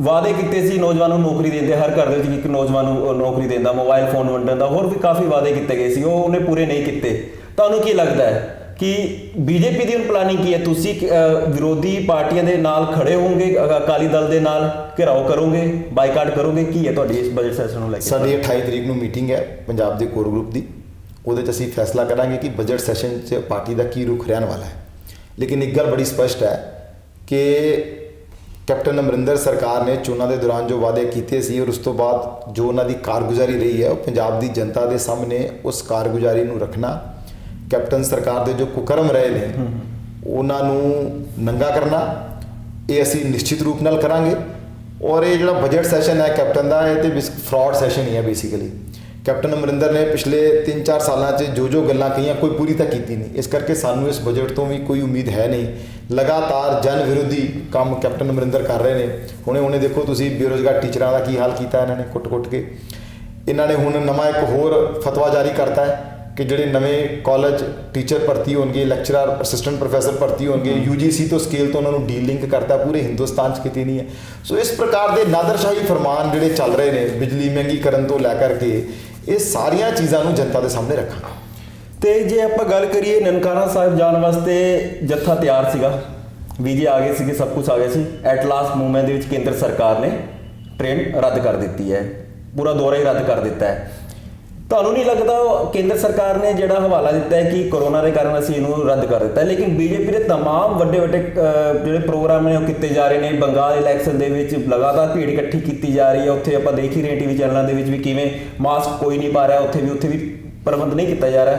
ਵਾਅਦੇ ਕੀਤੇ ਸੀ ਨੌਜਵਾਨਾਂ ਨੂੰ ਨੌਕਰੀ ਦਿੰਦੇ, ਹਰ ਘਰ ਦੇ ਵਿੱਚ ਇੱਕ ਨੌਜਵਾਨ ਨੂੰ ਨੌਕਰੀ ਦਿੰਦਾ, ਮੋਬਾਈਲ ਫੋਨ ਵੰਡਣ ਦਾ, ਹੋਰ ਵੀ ਕਾਫੀ ਵਾਅਦੇ ਕੀਤੇ ਗਏ ਸੀ, ਉਹ ਉਹਨੇ ਪੂਰੇ ਨਹੀਂ ਕੀਤੇ। ਤੁਹਾਨੂੰ ਕੀ ਲੱਗਦਾ ਹੈ ਕਿ ਬੀਜੇਪੀ ਦੀ ਹੁਣ ਪਲਾਨਿੰਗ ਕੀ ਹੈ? ਤੁਸੀਂ ਵਿਰੋਧੀ ਪਾਰਟੀਆਂ ਦੇ ਨਾਲ ਖੜੇ ਹੋਵੋਗੇ, ਅਕਾਲੀ ਦਲ ਦੇ ਨਾਲ ਘਿਰਾਓ ਕਰੋਗੇ, ਬਾਈਕਾਟ ਕਰੋਗੇ? ਕੀ ਹੈ ਤੁਹਾਡੀ ਇਸ ਬਜਟ ਸੈਸ਼ਨ ਨੂੰ ਲੈ ਕੇ? ਸਾਡੀ 28 ਤਰੀਕ ਨੂੰ ਮੀਟਿੰਗ ਹੈ ਪੰਜਾਬ ਦੇ ਕੋਰ ਗਰੁੱਪ ਦੀ। ਉਹਦੇ 'ਚ ਅਸੀਂ ਫੈਸਲਾ ਕਰਾਂਗੇ ਕਿ ਬਜਟ ਸੈਸ਼ਨ 'ਚ ਪਾਰਟੀ ਦਾ ਕੀ ਰੁਖ ਰਹਿਣ ਵਾਲਾ ਹੈ। ਲੇਕਿਨ ਇੱਕ ਗੱਲ ਬੜੀ ਸਪਸ਼ਟ ਹੈ ਕਿ ਕੈਪਟਨ ਅਮਰਿੰਦਰ ਸਰਕਾਰ ਨੇ ਚੋਣਾਂ ਦੇ ਦੌਰਾਨ ਜੋ ਵਾਅਦੇ ਕੀਤੇ ਸੀ ਔਰ ਉਸ ਤੋਂ ਬਾਅਦ ਜੋ ਉਹਨਾਂ ਦੀ ਕਾਰਗੁਜ਼ਾਰੀ ਰਹੀ ਹੈ, ਉਹ ਪੰਜਾਬ ਦੀ ਜਨਤਾ ਦੇ ਸਾਹਮਣੇ ਉਸ ਕਾਰਗੁਜ਼ਾਰੀ ਨੂੰ ਰੱਖਣਾ, ਕੈਪਟਨ ਸਰਕਾਰ ਦੇ ਜੋ ਕੁਕਰਮ ਰਹੇ ਨੇ ਉਹਨਾਂ ਨੂੰ ਨੰਗਾ ਕਰਨਾ, ਇਹ ਅਸੀਂ ਨਿਸ਼ਚਿਤ ਰੂਪ ਨਾਲ ਕਰਾਂਗੇ। ਔਰ ਇਹ ਜਿਹੜਾ ਬਜਟ ਸੈਸ਼ਨ ਹੈ ਕੈਪਟਨ ਦਾ, ਇਹ ਤੇ ਫਰਾਡ ਸੈਸ਼ਨ ਹੀ ਹੈ ਬੇਸਿਕਲੀ। ਕੈਪਟਨ ਅਮਰਿੰਦਰ ਨੇ ਪਿਛਲੇ 3-4 ਸਾਲਾਂ 'ਚ ਜੋ ਗੱਲਾਂ ਕਹੀਆਂ ਕੋਈ ਪੂਰੀ ਤਾਂ ਕੀਤੀ ਨਹੀਂ। ਇਸ ਕਰਕੇ ਸਾਨੂੰ ਇਸ ਬਜਟ ਤੋਂ ਵੀ ਕੋਈ ਉਮੀਦ ਹੈ ਨਹੀਂ। ਲਗਾਤਾਰ ਜਨ ਵਿਰੋਧੀ ਕੰਮ ਕੈਪਟਨ ਅਮਰਿੰਦਰ ਕਰ ਰਹੇ ਨੇ। ਹੁਣੇ ਦੇਖੋ ਤੁਸੀਂ ਬੇਰੁਜ਼ਗਾਰ ਟੀਚਰਾਂ ਦਾ ਕੀ ਹਾਲ ਕੀਤਾ ਇਹਨਾਂ ਨੇ ਕੁੱਟ-ਕੁੱਟ ਕੇ। ਇਹਨਾਂ ਨੇ ਹੁਣ ਨਵਾਂ ਇੱਕ ਹੋਰ ਫਤਵਾ ਜਾਰੀ ਕਰਤਾ ਹੈ ਕਿ ਜਿਹੜੇ ਨਵੇਂ ਕਾਲਜ ਟੀਚਰ ਭਰਤੀ ਹੋਣਗੇ, ਲੈਕਚਰਰ, ਅਸਿਸਟੈਂਟ ਪ੍ਰੋਫੈਸਰ ਭਰਤੀ ਹੋਣਗੇ, UGC ਤੋਂ ਸਕੇਲ ਤੋਂ ਉਹਨਾਂ ਨੂੰ ਡੀਲਿੰਕ ਕਰਤਾ, ਪੂਰੇ ਹਿੰਦੁਸਤਾਨ 'ਚ ਕਿਤੇ ਨਹੀਂ ਹੈ। ਸੋ ਇਸ ਪ੍ਰਕਾਰ ਦੇ ਨਾਦਰਸ਼ਾਹੀ ਫਰਮਾਨ ਜਿਹੜੇ ਚੱਲ ਰਹੇ ਨੇ, ਬਿਜਲੀ ਮਹਿੰਗੀ ਕਰਨ ਤੋਂ ਲੈ ਕਰਕੇ, ਇਹ ਸਾਰੀਆਂ ਚੀਜ਼ਾਂ ਨੂੰ ਜਨਤਾ ਦੇ ਸਾਹਮਣੇ ਰੱਖਾਂਗੇ। ਤੇ ਜੇ ਆਪਾਂ ਗੱਲ ਕਰੀਏ, ਨਨਕਾਣਾ ਸਾਹਿਬ ਜਾਣ ਵਾਸਤੇ ਜੱਥਾ ਤਿਆਰ ਸੀਗਾ, ਵੀਜ਼ੇ ਆ ਗਏ ਸੀਗੇ, ਸਭ ਕੁਝ ਆ ਗਿਆ ਸੀ। ਐਟ ਲਾਸਟ ਮੂਵਮੈਂਟ ਦੇ ਵਿੱਚ ਕੇਂਦਰ ਸਰਕਾਰ ਨੇ ਟ੍ਰੇਨ ਰੱਦ ਕਰ ਦਿੱਤੀ ਹੈ, ਪੂਰਾ ਦੌਰਾ ਹੀ ਰੱਦ ਕਰ ਦਿੱਤਾ ਹੈ। ਤੁਹਾਨੂੰ ਨਹੀਂ ਲੱਗਦਾ ਕੇਂਦਰ ਸਰਕਾਰ ਨੇ ਜਿਹੜਾ ਹਵਾਲਾ ਦਿੱਤਾ ਹੈ ਕਿ ਕੋਰੋਨਾ ਦੇ ਕਾਰਨ ਅਸੀਂ ਇਹਨੂੰ ਰੱਦ ਕਰ ਦਿੱਤਾ ਹੈ, ਲੇਕਿਨ ਬੀਜੇਪੀ ਦੇ तमाम ਵੱਡੇ ਜਿਹੜੇ ਪ੍ਰੋਗਰਾਮ ਨੇ ਉਹ ਕੀਤੇ ਜਾ ਰਹੇ ਨੇ। ਬੰਗਾਲ ਇਲੈਕਸ਼ਨ ਦੇ ਵਿੱਚ ਲਗਾਤਾਰ ਭੀੜ ਇਕੱਠੀ ਕੀਤੀ ਜਾ ਰਹੀ ਹੈ, ਉੱਥੇ ਆਪਾਂ ਦੇਖ ਹੀ ਰਹੇ ਟੀਵੀ ਚੈਨਲਾਂ ਦੇ ਵਿੱਚ ਵੀ ਕਿਵੇਂ ਮਾਸਕ ਕੋਈ ਨਹੀਂ ਪਾ ਰਿਹਾ, ਉੱਥੇ ਵੀ ਪ੍ਰਬੰਧ ਨਹੀਂ ਕੀਤਾ ਜਾ ਰਿਹਾ।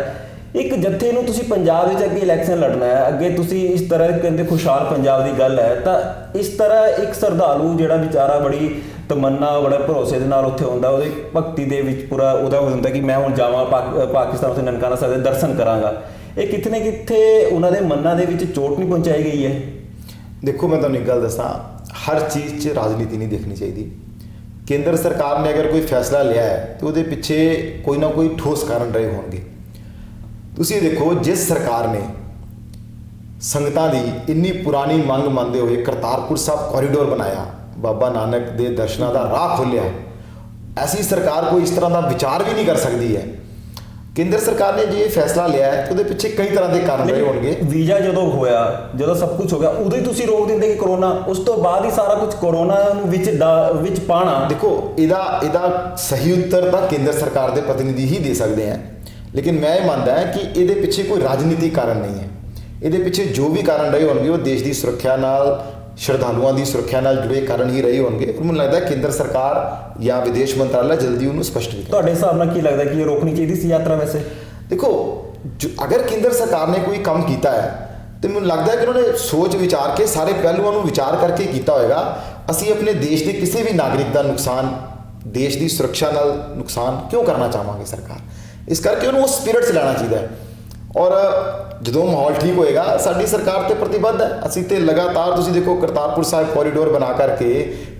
ਇੱਕ ਜੱਥੇ ਨੂੰ ਤੁਸੀਂ ਪੰਜਾਬ ਵਿੱਚ ਅੱਗੇ ਇਲੈਕਸ਼ਨ ਲੜਨਾ ਹੈ, ਅੱਗੇ ਤੁਸੀਂ ਇਸ ਤਰ੍ਹਾਂ ਕਹਿੰਦੇ ਖੁਸ਼ਹਾਲ ਪੰਜਾਬ ਦੀ ਗੱਲ ਹੈ, ਤਾਂ ਇਸ ਤਰ੍ਹਾਂ ਇੱਕ ਸ਼ਰਧਾਲੂ ਜਿਹੜਾ ਵਿਚਾਰਾ ਬੜੀ ਤਮੰਨਾ ਬੜੇ ਭਰੋਸੇ ਦੇ ਨਾਲ ਉੱਥੇ ਆਉਂਦਾ, ਉਹਦੀ ਭਗਤੀ ਦੇ ਵਿੱਚ ਪੂਰਾ ਉਹਦਾ ਹੋ ਜਾਂਦਾ ਕਿ ਮੈਂ ਹੁਣ ਜਾਵਾਂ ਪਾਕਿਸਤਾਨ ਉੱਥੇ ਨਨਕਾਣਾ ਸਾਹਿਬ ਦੇ ਦਰਸ਼ਨ ਕਰਾਂਗਾ, ਇਹ ਕਿਤੇ ਨਾ ਕਿਤੇ ਉਹਨਾਂ ਦੇ ਮਨਾਂ ਦੇ ਵਿੱਚ ਚੋਟ ਨਹੀਂ ਪਹੁੰਚਾਈ ਗਈ ਹੈ? ਦੇਖੋ, ਮੈਂ ਤੁਹਾਨੂੰ ਇੱਕ ਗੱਲ ਦੱਸਾਂ, ਹਰ ਚੀਜ਼ 'ਚ ਰਾਜਨੀਤੀ ਨਹੀਂ ਦੇਖਣੀ ਚਾਹੀਦੀ। ਕੇਂਦਰ ਸਰਕਾਰ ਨੇ ਅਗਰ ਕੋਈ ਫੈਸਲਾ ਲਿਆ ਹੈ ਤਾਂ ਉਹਦੇ ਪਿੱਛੇ ਕੋਈ ਨਾ ਕੋਈ ਠੋਸ ਕਾਰਨ ਰਹੇ ਹੋਣਗੇ। ਤੁਸੀਂ ਦੇਖੋ, ਜਿਸ ਸਰਕਾਰ ਨੇ ਸੰਗਤਾਂ ਦੀ ਇੰਨੀ ਪੁਰਾਣੀ ਮੰਗ ਮੰਨਦੇ ਹੋਏ ਕਰਤਾਰਪੁਰ ਸਾਹਿਬ ਕੋਰੀਡੋਰ ਬਣਾਇਆ, ਬਾਬਾ ਨਾਨਕ ਦੇ ਦਰਸ਼ਨਾਂ ਦਾ ਰਾਹ ਖੋਲ੍ਹਿਆ, ਐਸੀ ਸਰਕਾਰ ਕੋਈ ਇਸ ਤਰ੍ਹਾਂ ਦਾ ਵਿਚਾਰ ਵੀ ਨਹੀਂ ਕਰ ਸਕਦੀ ਹੈ। ਕੇਂਦਰ ਸਰਕਾਰ ਨੇ ਜੇ ਇਹ ਫੈਸਲਾ ਲਿਆ ਹੈ ਉਹਦੇ ਪਿੱਛੇ ਕਈ ਤਰ੍ਹਾਂ ਦੇ ਕਾਰਨ ਰਹੇ ਹੋਣਗੇ। ਵੀਜ਼ਾ ਜਦੋਂ ਹੋਇਆ, ਜਦੋਂ ਸਭ ਕੁਝ ਹੋ ਗਿਆ, ਉਦੋਂ ਹੀ ਤੁਸੀਂ ਰੋਕ ਦਿੰਦੇ ਕਿ ਕੋਰੋਨਾ, ਉਸ ਤੋਂ ਬਾਅਦ ਹੀ ਸਾਰਾ ਕੁਝ ਕੋਰੋਨਾ ਨੂੰ ਵਿੱਚ ਪਾਣਾ। ਦੇਖੋ, ਇਹਦਾ ਸਹੀ ਉੱਤਰ ਤਾਂ ਕੇਂਦਰ ਸਰਕਾਰ ਦੇ ਪ੍ਰਤੀਨਿਧੀ ਹੀ ਦੇ ਸਕਦੇ ਹੈ, ਲੇਕਿਨ ਮੈਂ ਇਹ ਮੰਨਦਾ ਹਾਂ ਕਿ ਇਹਦੇ ਪਿੱਛੇ ਕੋਈ ਰਾਜਨੀਤਿਕ ਕਾਰਨ ਨਹੀਂ ਹੈ। ਇਹਦੇ ਪਿੱਛੇ ਜੋ ਵੀ ਕਾਰਨ ਰਹੇ ਹੋਣਗੇ ਉਹ ਦੇਸ਼ ਦੀ ਸੁਰੱਖਿਆ ਨਾਲ, ਸ਼ਰਧਾਲੂਆਂ ਦੀ ਸੁਰੱਖਿਆ ਨਾਲ ਜੁੜੇ ਕਾਰਨ ਹੀ ਰਹੇ ਹੋਣਗੇ। ਔਰ ਮੈਨੂੰ ਲੱਗਦਾ ਕੇਂਦਰ ਸਰਕਾਰ ਜਾਂ ਵਿਦੇਸ਼ ਮੰਤਰਾਲਾ ਜਲਦੀ ਉਹਨੂੰ ਸਪਸ਼ਟ ਕਰੇ। ਤੁਹਾਡੇ ਹਿਸਾਬ ਨਾਲ ਕੀ ਲੱਗਦਾ ਕਿ ਇਹ ਰੋਕਣੀ ਚਾਹੀਦੀ ਸੀ ਯਾਤਰਾ? ਵੈਸੇ ਦੇਖੋ, ਅਗਰ ਕੇਂਦਰ ਸਰਕਾਰ ਨੇ ਕੋਈ ਕੰਮ ਕੀਤਾ ਹੈ ਤੇ ਮੈਨੂੰ ਲੱਗਦਾ ਹੈ ਕਿ ਉਹਨਾਂ ਨੇ ਸੋਚ ਵਿਚਾਰ ਕੇ ਸਾਰੇ ਪਹਿਲੂਆਂ ਨੂੰ ਵਿਚਾਰ ਕਰਕੇ ਕੀਤਾ ਹੋਏਗਾ। ਅਸੀਂ ਆਪਣੇ ਦੇਸ਼ ਦੇ ਕਿਸੇ ਵੀ ਨਾਗਰਿਕ ਦਾ ਨੁਕਸਾਨ, ਦੇਸ਼ ਦੀ ਸੁਰੱਖਿਆ ਨਾਲ ਨੁਕਸਾਨ ਕਿਉਂ ਕਰਨਾ ਚਾਹਾਂਗੇ ਸਰਕਾਰ? ਇਸ ਕਰਕੇ ਉਹਨੂੰ ਉਸ ਸਪਿਰਿਟ 'ਚ ਲੈਣਾ ਚਾਹੀਦਾ ਹੈ। ਔਰ ਜਦੋਂ ਮਾਹੌਲ ਠੀਕ ਹੋਏਗਾ, ਸਾਡੀ ਸਰਕਾਰ ਤੇ ਪ੍ਰਤੀਬੱਧ ਹੈ। ਅਸੀਂ ਤੇ ਲਗਾਤਾਰ, ਤੁਸੀਂ ਦੇਖੋ, ਕਰਤਾਰਪੁਰ ਸਾਹਿਬ ਕੋਰੀਡੋਰ ਬਣਾ ਕਰਕੇ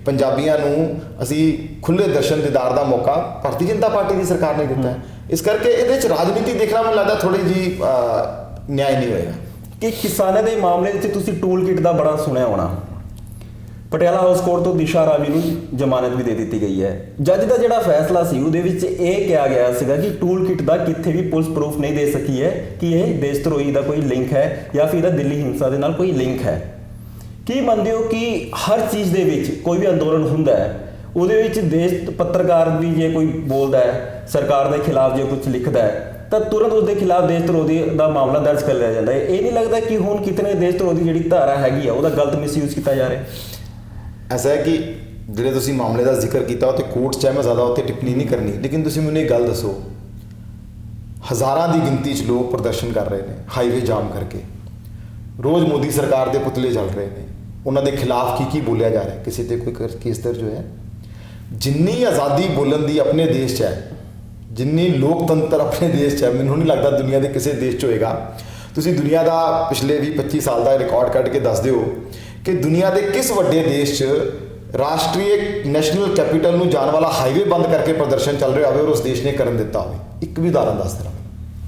ਪੰਜਾਬੀਆਂ ਨੂੰ ਅਸੀਂ ਖੁੱਲ੍ਹੇ ਦਰਸ਼ਨ ਦੀਦਾਰ ਦਾ ਮੌਕਾ ਭਾਰਤੀ ਜਨਤਾ ਪਾਰਟੀ ਦੀ ਸਰਕਾਰ ਨੇ ਦਿੱਤਾ ਹੈ। ਇਸ ਕਰਕੇ ਇਹਦੇ 'ਚ ਰਾਜਨੀਤੀ ਦੇਖਣਾ ਮੈਨੂੰ ਲੱਗਦਾ ਥੋੜ੍ਹੀ ਜਿਹੀ ਨਿਆਂ ਨਹੀਂ ਹੋਏਗਾ। ਕਿ ਕਿਸਾਨਾਂ ਦੇ ਮਾਮਲੇ ਵਿੱਚ ਤੁਸੀਂ ਟੂਲ ਕਿਟ ਦਾ ਬੜਾ ਸੁਣਿਆ ਹੋਣਾ। ਪਟਿਆਲਾ ਹਾਊਸ ਕੋਰਟ ਤੋਂ ਦਿਸ਼ਾ ਰਾਵੀ ਨੂੰ ਜ਼ਮਾਨਤ ਵੀ ਦੇ ਦਿੱਤੀ ਗਈ ਹੈ। ਜੱਜ ਦਾ ਜਿਹੜਾ ਫੈਸਲਾ ਸੀ ਉਹਦੇ ਵਿੱਚ ਇਹ ਕਿਹਾ ਗਿਆ ਸੀਗਾ ਕਿ ਟੂਲ ਕਿਟ ਦਾ ਕਿੱਥੇ ਵੀ ਪੁਲਿਸ ਪ੍ਰੂਫ ਨਹੀਂ ਦੇ ਸਕੀ ਹੈ ਕਿ ਇਹ ਦੇਸ਼ ਧਰੋਹੀ ਦਾ ਕੋਈ ਲਿੰਕ ਹੈ ਜਾਂ ਫਿਰ ਇਹਦਾ ਦਿੱਲੀ ਹਿੰਸਾ ਦੇ ਨਾਲ ਕੋਈ ਲਿੰਕ ਹੈ। ਕੀ ਮੰਨਦੇ ਹੋ ਕਿ ਹਰ ਚੀਜ਼ ਦੇ ਵਿੱਚ ਕੋਈ ਵੀ ਅੰਦੋਲਨ ਹੁੰਦਾ ਹੈ, ਉਹਦੇ ਵਿੱਚ ਦੇਸ਼ ਪੱਤਰਕਾਰ ਵੀ ਜੇ ਕੋਈ ਬੋਲਦਾ ਹੈ, ਸਰਕਾਰ ਦੇ ਖਿਲਾਫ ਜੇ ਕੁਝ ਲਿਖਦਾ ਹੈ, ਤਾਂ ਤੁਰੰਤ ਉਸਦੇ ਖਿਲਾਫ ਦੇਸ਼ ਧਰੋਹੀ ਦਾ ਮਾਮਲਾ ਦਰਜ ਕਰ ਲਿਆ ਜਾਂਦਾ ਹੈ। ਇਹ ਨਹੀਂ ਲੱਗਦਾ ਕਿ ਹੁਣ ਕਿਤਨੇ ਦੇਸ਼ ਧਰੋਹੀ ਦੀ ਜਿਹੜੀ ਧਾਰਾ ਹੈਗੀ ਆ ਉਹਦਾ ਗਲਤ ਮਿਸਯੂਜ਼ ਕੀਤਾ ਜਾ ਰਿਹਾ? ਐਸਾ ਹੈ ਕਿ ਜਿਹੜੇ ਤੁਸੀਂ ਮਾਮਲੇ ਦਾ ਜ਼ਿਕਰ ਕੀਤਾ ਉਹ ਤੇ ਕੋਰਟ 'ਚ ਹੈ, ਮੈਂ ਜ਼ਿਆਦਾ ਉੱਤੇ ਟਿੱਪਣੀ ਨਹੀਂ ਕਰਨੀ, ਲੇਕਿਨ ਤੁਸੀਂ ਮੈਨੂੰ ਇਹ ਗੱਲ ਦੱਸੋ, ਹਜ਼ਾਰਾਂ ਦੀ ਗਿਣਤੀ 'ਚ ਲੋਕ ਪ੍ਰਦਰਸ਼ਨ ਕਰ ਰਹੇ ਨੇ ਹਾਈਵੇ ਜਾਮ ਕਰਕੇ, ਰੋਜ਼ ਮੋਦੀ ਸਰਕਾਰ ਦੇ ਪੁਤਲੇ ਚੱਲ ਰਹੇ ਨੇ, ਉਹਨਾਂ ਦੇ ਖਿਲਾਫ ਕੀ ਬੋਲਿਆ ਜਾ ਰਿਹਾ, ਕਿਸੇ ਤੇ ਕੋਈ ਕੇਸ ਦਰਜ ਹੋਇਆ? ਜਿੰਨੀ ਆਜ਼ਾਦੀ ਬੋਲਣ ਦੀ ਆਪਣੇ ਦੇਸ਼ 'ਚ ਹੈ, ਜਿੰਨੀ ਲੋਕਤੰਤਰ ਆਪਣੇ ਦੇਸ਼ 'ਚ ਹੈ, ਮੈਨੂੰ ਨਹੀਂ ਲੱਗਦਾ ਦੁਨੀਆ ਦੇ ਕਿਸੇ ਦੇਸ਼ 'ਚ ਹੋਏਗਾ। ਤੁਸੀਂ ਦੁਨੀਆ ਦਾ ਪਿਛਲੇ 20-25 ਸਾਲ ਦਾ ਰਿਕਾਰਡ ਕੱਢ ਕੇ ਦੱਸ ਦਿਓ ਕਿ ਦੁਨੀਆ ਦੇ ਕਿਸ ਵੱਡੇ ਦੇਸ਼ 'ਚ ਰਾਸ਼ਟਰੀ ਨੈਸ਼ਨਲ ਕੈਪੀਟਲ ਨੂੰ ਜਾਣ ਵਾਲਾ ਹਾਈਵੇ ਬੰਦ ਕਰਕੇ ਪ੍ਰਦਰਸ਼ਨ ਚੱਲ ਰਿਹਾ ਹੋਵੇ ਔਰ ਉਸ ਦੇਸ਼ ਨੇ ਕਰਨ ਦਿੱਤਾ ਹੋਵੇ। ਇੱਕ ਵੀ ਉਦਾਹਰਨ ਦੱਸ ਦੇਣਾ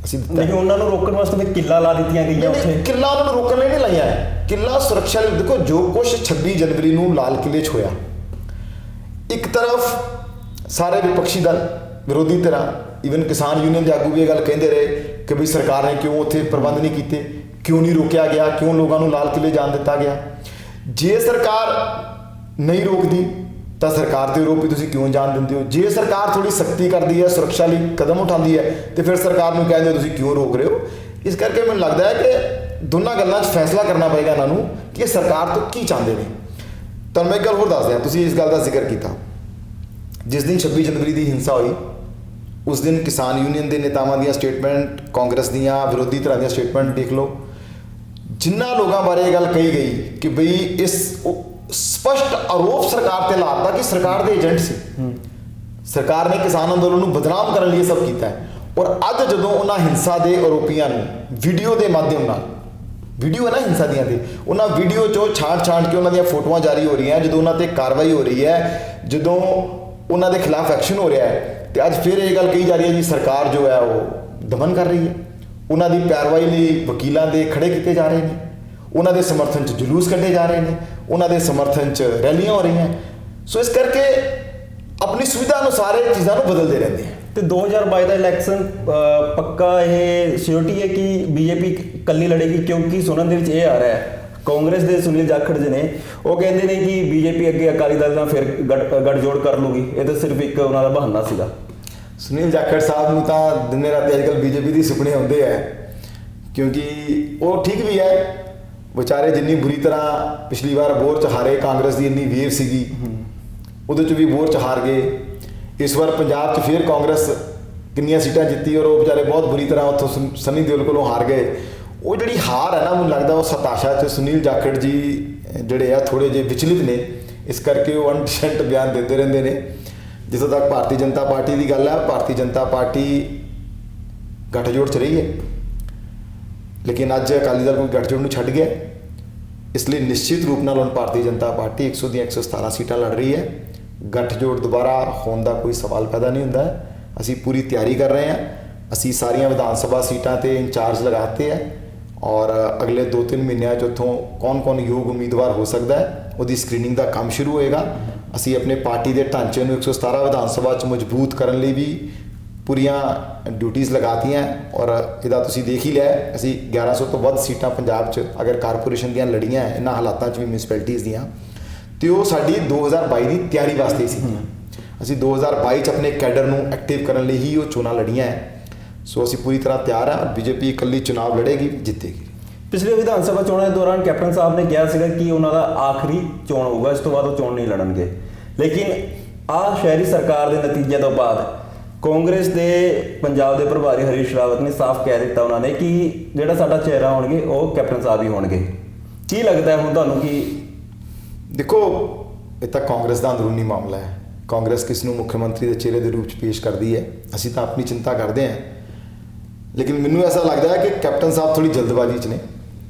ਅਸੀਂ ਦਿੱਤਾ। ਲੇਕਿਨ ਉਹਨਾਂ ਨੂੰ ਰੋਕਣ ਵਾਸਤੇ ਵੀ ਕਿੱਲਾ ਲਾ ਦਿੱਤੀਆਂ ਗਈਆਂ ਉੱਥੇ। ਕਿੱਲਾ ਉਹਨਾਂ ਨੂੰ ਰੋਕਣ ਲਈ ਨਹੀਂ ਲਾਈਆਂ, ਕਿੱਲਾ ਸੁਰੱਖਿਆ ਲਈ। ਦੇਖੋ, ਜੋ ਕੁਛ 26 ਜਨਵਰੀ ਨੂੰ ਲਾਲ ਕਿਲ੍ਹੇ 'ਚ ਹੋਇਆ, ਇੱਕ ਤਰਫ ਸਾਰੇ ਵਿਪਕਸ਼ੀ ਦਲ, ਵਿਰੋਧੀ ਧਿਰਾਂ, ਈਵਨ ਕਿਸਾਨ ਯੂਨੀਅਨ ਦੇ ਆਗੂ ਵੀ ਇਹ ਗੱਲ ਕਹਿੰਦੇ ਰਹੇ ਕਿ ਵੀ ਸਰਕਾਰ ਨੇ ਕਿਉਂ ਉੱਥੇ ਪ੍ਰਬੰਧ ਨਹੀਂ ਕੀਤੇ, ਕਿਉਂ ਨਹੀਂ ਰੋਕਿਆ ਗਿਆ, ਕਿਉਂ ਲੋਕਾਂ ਨੂੰ ਲਾਲ ਕਿਲ੍ਹੇ ਜਾਣ ਦਿੱਤਾ ਗਿਆ। ਜੇ ਸਰਕਾਰ ਨਹੀਂ ਰੋਕਦੀ ਤਾਂ ਸਰਕਾਰ ਤੇ ਆਰੋਪ ਵੀ ਤੁਸੀਂ ਕਿਉਂ ਜਾਣ ਦਿੰਦੇ ਹੋ। ਜੇ ਸਰਕਾਰ ਥੋੜੀ ਸਖਤੀ ਕਰਦੀ ਹੈ, ਸੁਰੱਖਿਆ ਲਈ ਕਦਮ ਉਠਾਉਂਦੀ ਹੈ, ਤੇ ਫਿਰ ਸਰਕਾਰ ਨੂੰ ਕਹਿੰਦੇ ਹੋ ਤੁਸੀਂ ਕਿਉਂ ਰੋਕ ਰਹੇ ਹੋ। ਇਸ ਕਰਕੇ ਮੈਨੂੰ ਲੱਗਦਾ ਹੈ ਕਿ ਦੋਨਾਂ ਗੱਲਾਂ 'ਚ ਫੈਸਲਾ ਕਰਨਾ ਪਏਗਾ ਇਹਨਾਂ ਨੂੰ ਕਿ ਇਹ ਸਰਕਾਰ ਤੋਂ ਕੀ ਚਾਹੁੰਦੇ ਨੇ। ਤੁਹਾਨੂੰ ਮੈਂ ਇੱਕ ਗੱਲ ਹੋਰ ਦੱਸ ਦਿਆਂ, ਤੁਸੀਂ ਇਸ ਗੱਲ ਦਾ ਜ਼ਿਕਰ ਕੀਤਾ, ਜਿਸ ਦਿਨ 26 ਜਨਵਰੀ ਦੀ ਹਿੰਸਾ ਹੋਈ ਉਸ ਦਿਨ ਕਿਸਾਨ ਯੂਨੀਅਨ ਦੇ ਨੇਤਾਵਾਂ ਦੀਆਂ ਸਟੇਟਮੈਂਟ, ਕਾਂਗਰਸ ਦੀਆਂ, ਵਿਰੋਧੀ ਧਿਰਾਂ ਦੀਆਂ ਸਟੇਟਮੈਂਟ ਦੇਖ ਲਓ। ਜਿਨ੍ਹਾਂ ਲੋਕਾਂ ਬਾਰੇ ਇਹ ਗੱਲ ਕਹੀ ਗਈ ਕਿ ਬਈ ਇਸ ਸਪਸ਼ਟ ਆਰੋਪ ਸਰਕਾਰ ਤੇ ਲਾਤਾ ਕਿ ਸਰਕਾਰ ਦੇ ਏਜੰਟ ਸੀ, ਸਰਕਾਰ ਨੇ ਕਿਸਾਨ ਅੰਦੋਲਨ ਨੂੰ ਬਦਨਾਮ ਕਰਨ ਲਈ ਸਭ ਕੀਤਾ ਹੈ। ਔਰ ਅੱਜ ਜਦੋਂ ਉਹਨਾਂ ਹਿੰਸਾ ਦੇ ਆਰੋਪੀਆਂ ਨੂੰ ਵੀਡੀਓ ਦੇ ਮਾਧਿਅਮ ਨਾਲ, ਵੀਡੀਓ ਹੈ ਨਾ ਹਿੰਸਾ ਦੀਆਂ ਤੇ, ਉਹਨਾਂ ਵੀਡੀਓ 'ਚੋਂ ਛਾਂਟ ਕੇ ਉਹਨਾਂ ਦੀਆਂ ਫੋਟੋਆਂ ਜਾਰੀ ਹੋ ਰਹੀਆਂ, ਜਦੋਂ ਉਹਨਾਂ ਤੇ ਕਾਰਵਾਈ ਹੋ ਰਹੀ ਹੈ, ਜਦੋਂ ਉਹਨਾਂ ਦੇ ਖਿਲਾਫ ਐਕਸ਼ਨ ਹੋ ਰਿਹਾ ਹੈ, ਤੇ ਅੱਜ ਫਿਰ ਇਹ ਗੱਲ ਕਹੀ ਜਾ ਰਹੀ ਹੈ ਜੀ ਸਰਕਾਰ ਜੋ ਹੈ ਉਹ ਦਮਨ ਕਰ ਰਹੀ ਹੈ। ਉਹਨਾਂ ਦੀ ਪੈਰਵਾਈ ਲਈ ਵਕੀਲਾਂ ਦੇ ਖੜੇ ਕੀਤੇ ਜਾ ਰਹੇ ਨੇ, ਉਹਨਾਂ ਦੇ ਸਮਰਥਨ 'ਚ ਜਲੂਸ ਕੱਢੇ ਜਾ ਰਹੇ ਨੇ, ਉਹਨਾਂ ਦੇ ਸਮਰਥਨ 'ਚ ਰੈਲੀਆਂ ਹੋ ਰਹੀਆਂ। ਸੋ ਇਸ ਕਰਕੇ ਆਪਣੀ ਸੁਵਿਧਾ ਅਨੁਸਾਰ ਇਹ ਚੀਜ਼ਾਂ ਨੂੰ ਬਦਲਦੇ ਰਹਿੰਦੇ ਆ। ਤੇ 2022 ਦਾ ਇਲੈਕਸ਼ਨ ਪੱਕਾ ਇਹ ਸਿਓਰਟੀ ਹੈ ਕਿ ਬੀਜੇਪੀ ਇਕੱਲੀ ਲੜੇਗੀ? ਕਿਉਂਕਿ ਸੁਣਨ ਦੇ ਵਿੱਚ ਇਹ ਆ ਰਿਹਾ ਹੈ, ਕਾਂਗਰਸ ਦੇ ਸੁਨੀਲ ਜਾਖੜ ਜੀ ਨੇ ਉਹ ਕਹਿੰਦੇ ਨੇ ਕਿ ਬੀਜੇਪੀ ਅੱਗੇ ਅਕਾਲੀ ਦਲ ਨਾਲ ਫਿਰ ਗੱਠਜੋੜ ਕਰ ਲੂਗੀ, ਇਹ ਤਾਂ ਸਿਰਫ ਇੱਕ ਉਹਨਾਂ ਦਾ ਬਹਾਨਾ ਸੀਗਾ। ਸੁਨੀਲ ਜਾਖੜ ਸਾਹਿਬ ਨੂੰ ਤਾਂ ਦਿਨੇ ਰਾਤੀ ਅੱਜਕੱਲ ਬੀਜੇਪੀ ਦੀ ਸੁਪਨੇ ਆਉਂਦੇ ਹੈ, ਕਿਉਂਕਿ ਉਹ ਠੀਕ ਵੀ ਹੈ ਵਿਚਾਰੇ। ਜਿੰਨੀ ਬੁਰੀ ਤਰ੍ਹਾਂ ਪਿਛਲੀ ਵਾਰ ਬੋਰ 'ਚ ਹਾਰੇ, ਕਾਂਗਰਸ ਦੀ ਇੰਨੀ ਵੇਵ ਸੀਗੀ, ਉਹਦੇ 'ਚ ਵੀ ਬੋਰ 'ਚ ਹਾਰ ਗਏ। ਇਸ ਵਾਰ ਪੰਜਾਬ 'ਚ ਫਿਰ ਕਾਂਗਰਸ ਕਿੰਨੀਆਂ ਸੀਟਾਂ ਜਿੱਤੀ, ਔਰ ਉਹ ਵਿਚਾਰੇ ਬਹੁਤ ਬੁਰੀ ਤਰ੍ਹਾਂ ਉੱਥੋਂ ਸਨੀ ਦਿਓਲ ਕੋਲੋਂ ਹਾਰ ਗਏ। ਉਹ ਜਿਹੜੀ ਹਾਰ ਹੈ ਨਾ, ਮੈਨੂੰ ਲੱਗਦਾ ਉਹ ਹਤਾਸ਼ਾ 'ਚ ਸੁਨੀਲ ਜਾਖੜ ਜੀ ਜਿਹੜੇ ਆ ਥੋੜ੍ਹੇ ਜਿਹੇ ਵਿਚਲਿਤ ਨੇ, ਇਸ ਕਰਕੇ ਉਹ ਅਣਡਿਸੈਂਟ ਬਿਆਨ ਦਿੰਦੇ ਰਹਿੰਦੇ ਨੇ। ਜਿੱਥੋਂ ਤੱਕ ਭਾਰਤੀ ਜਨਤਾ ਪਾਰਟੀ ਦੀ ਗੱਲ ਹੈ, ਭਾਰਤੀ ਜਨਤਾ ਪਾਰਟੀ ਗੱਠਜੋੜ 'ਚ ਰਹੀ ਹੈ, ਲੇਕਿਨ ਅੱਜ ਅਕਾਲੀ ਦਲ ਕੋਈ ਗੱਠਜੋੜ ਨੂੰ ਛੱਡ ਗਿਆ। ਇਸ ਲਈ ਨਿਸ਼ਚਿਤ ਰੂਪ ਨਾਲ ਹੁਣ ਭਾਰਤੀ ਜਨਤਾ ਪਾਰਟੀ 100 ਦੀਆਂ 117 ਸੀਟਾਂ ਲੜ ਰਹੀ ਹੈ। ਗੱਠਜੋੜ ਦੁਬਾਰਾ ਹੋਣ ਦਾ ਕੋਈ ਸਵਾਲ ਪੈਦਾ ਨਹੀਂ ਹੁੰਦਾ। ਅਸੀਂ ਪੂਰੀ ਤਿਆਰੀ ਕਰ ਰਹੇ ਹਾਂ। ਅਸੀਂ ਸਾਰੀਆਂ ਵਿਧਾਨ ਸਭਾ ਸੀਟਾਂ ਤੇ ਇੰਚਾਰਜ ਲਗਾਤੇ ਹੈ, ਔਰ ਅਗਲੇ 2-3 ਮਹੀਨਿਆਂ 'ਚ ਉੱਥੋਂ ਕੌਣ-ਕੌਣ ਯੋਗ ਉਮੀਦਵਾਰ ਹੋ ਸਕਦਾ ਹੈ, ਉਹਦੀ ਸਕਰੀਨਿੰਗ ਦਾ ਕੰਮ ਸ਼ੁਰੂ ਹੋਏਗਾ। ਅਸੀਂ ਆਪਣੇ ਪਾਰਟੀ ਦੇ ਢਾਂਚੇ ਨੂੰ 117 ਵਿਧਾਨ ਸਭਾ 'ਚ ਮਜ਼ਬੂਤ ਕਰਨ ਲਈ ਵੀ ਪੂਰੀਆਂ ਡਿਊਟੀਆਂ ਲਗਾਤੀਆਂ, ਔਰ ਇਹਦਾ ਤੁਸੀਂ ਦੇਖ ਹੀ ਲਿਆ। ਅਸੀਂ 1100 ਤੋਂ ਵੱਧ ਸੀਟਾਂ ਪੰਜਾਬ 'ਚ ਅਗਰ ਕਾਰਪੋਰੇਸ਼ਨ ਦੀਆਂ ਲੜੀਆਂ ਇਹਨਾਂ ਹਾਲਾਤਾਂ 'ਚ ਵੀ ਮਿਊਨਿਸਪੈਲਿਟੀਜ਼ ਦੀਆਂ, ਤੇ ਉਹ ਸਾਡੀ 2022 ਦੀ ਤਿਆਰੀ ਵਾਸਤੇ ਸੀ। ਅਸੀਂ 2022 'ਚ ਆਪਣੇ ਕੈਡਰ ਨੂੰ ਐਕਟਿਵ ਕਰਨ ਲਈ ਹੀ ਉਹ ਚੋਣਾਂ ਲੜੀਆਂ ਹੈ। ਸੋ ਅਸੀਂ ਪੂਰੀ ਤਰ੍ਹਾਂ ਤਿਆਰ ਹਾਂ। ਬੀਜੇਪੀ ਇਕੱਲੀ ਚੁਣਾਵ ਲੜੇਗੀ, ਜਿੱਤੇਗੀ। ਪਿਛਲੇ ਵਿਧਾਨ ਸਭਾ ਚੋਣਾਂ ਦੇ ਦੌਰਾਨ ਕੈਪਟਨ ਸਾਹਿਬ ਨੇ ਕਿਹਾ ਸੀਗਾ ਕਿ ਉਹਨਾਂ ਦਾ ਆਖਰੀ ਚੋਣ ਹੋਊਗਾ, ਇਸ ਤੋਂ ਬਾਅਦ ਉਹ ਚੋਣ ਨਹੀਂ ਲੜਨਗੇ। ਲੇਕਿਨ ਆਹ ਸ਼ਹਿਰੀ ਸਰਕਾਰ ਦੇ ਨਤੀਜੇ ਤੋਂ ਬਾਅਦ ਕਾਂਗਰਸ ਦੇ ਪੰਜਾਬ ਦੇ ਪ੍ਰਭਾਰੀ ਹਰੀਸ਼ ਰਾਵਤ ਨੇ ਸਾਫ਼ ਕਹਿ ਦਿੱਤਾ ਉਹਨਾਂ ਨੇ ਕਿ ਜਿਹੜਾ ਸਾਡਾ ਚਿਹਰਾ ਹੋਣਗੇ ਉਹ ਕੈਪਟਨ ਸਾਹਿਬ ਹੀ ਹੋਣਗੇ। ਕੀ ਲੱਗਦਾ ਹੈ ਹੁਣ ਤੁਹਾਨੂੰ ਕਿ ਦੇਖੋ, ਇਹ ਤਾਂ ਕਾਂਗਰਸ ਦਾ ਅੰਦਰੂਨੀ ਮਾਮਲਾ ਹੈ। ਕਾਂਗਰਸ ਕਿਸ ਨੂੰ ਮੁੱਖ ਮੰਤਰੀ ਦੇ ਚਿਹਰੇ ਦੇ ਰੂਪ 'ਚ ਪੇਸ਼ ਕਰਦੀ ਹੈ, ਅਸੀਂ ਤਾਂ ਆਪਣੀ ਚਿੰਤਾ ਕਰਦੇ ਹਾਂ। ਲੇਕਿਨ ਮੈਨੂੰ ਐਸਾ ਲੱਗਦਾ ਹੈ ਕਿ ਕੈਪਟਨ ਸਾਹਿਬ ਥੋੜੀ ਜਲਦਬਾਜ਼ੀ 'ਚ ਨੇ,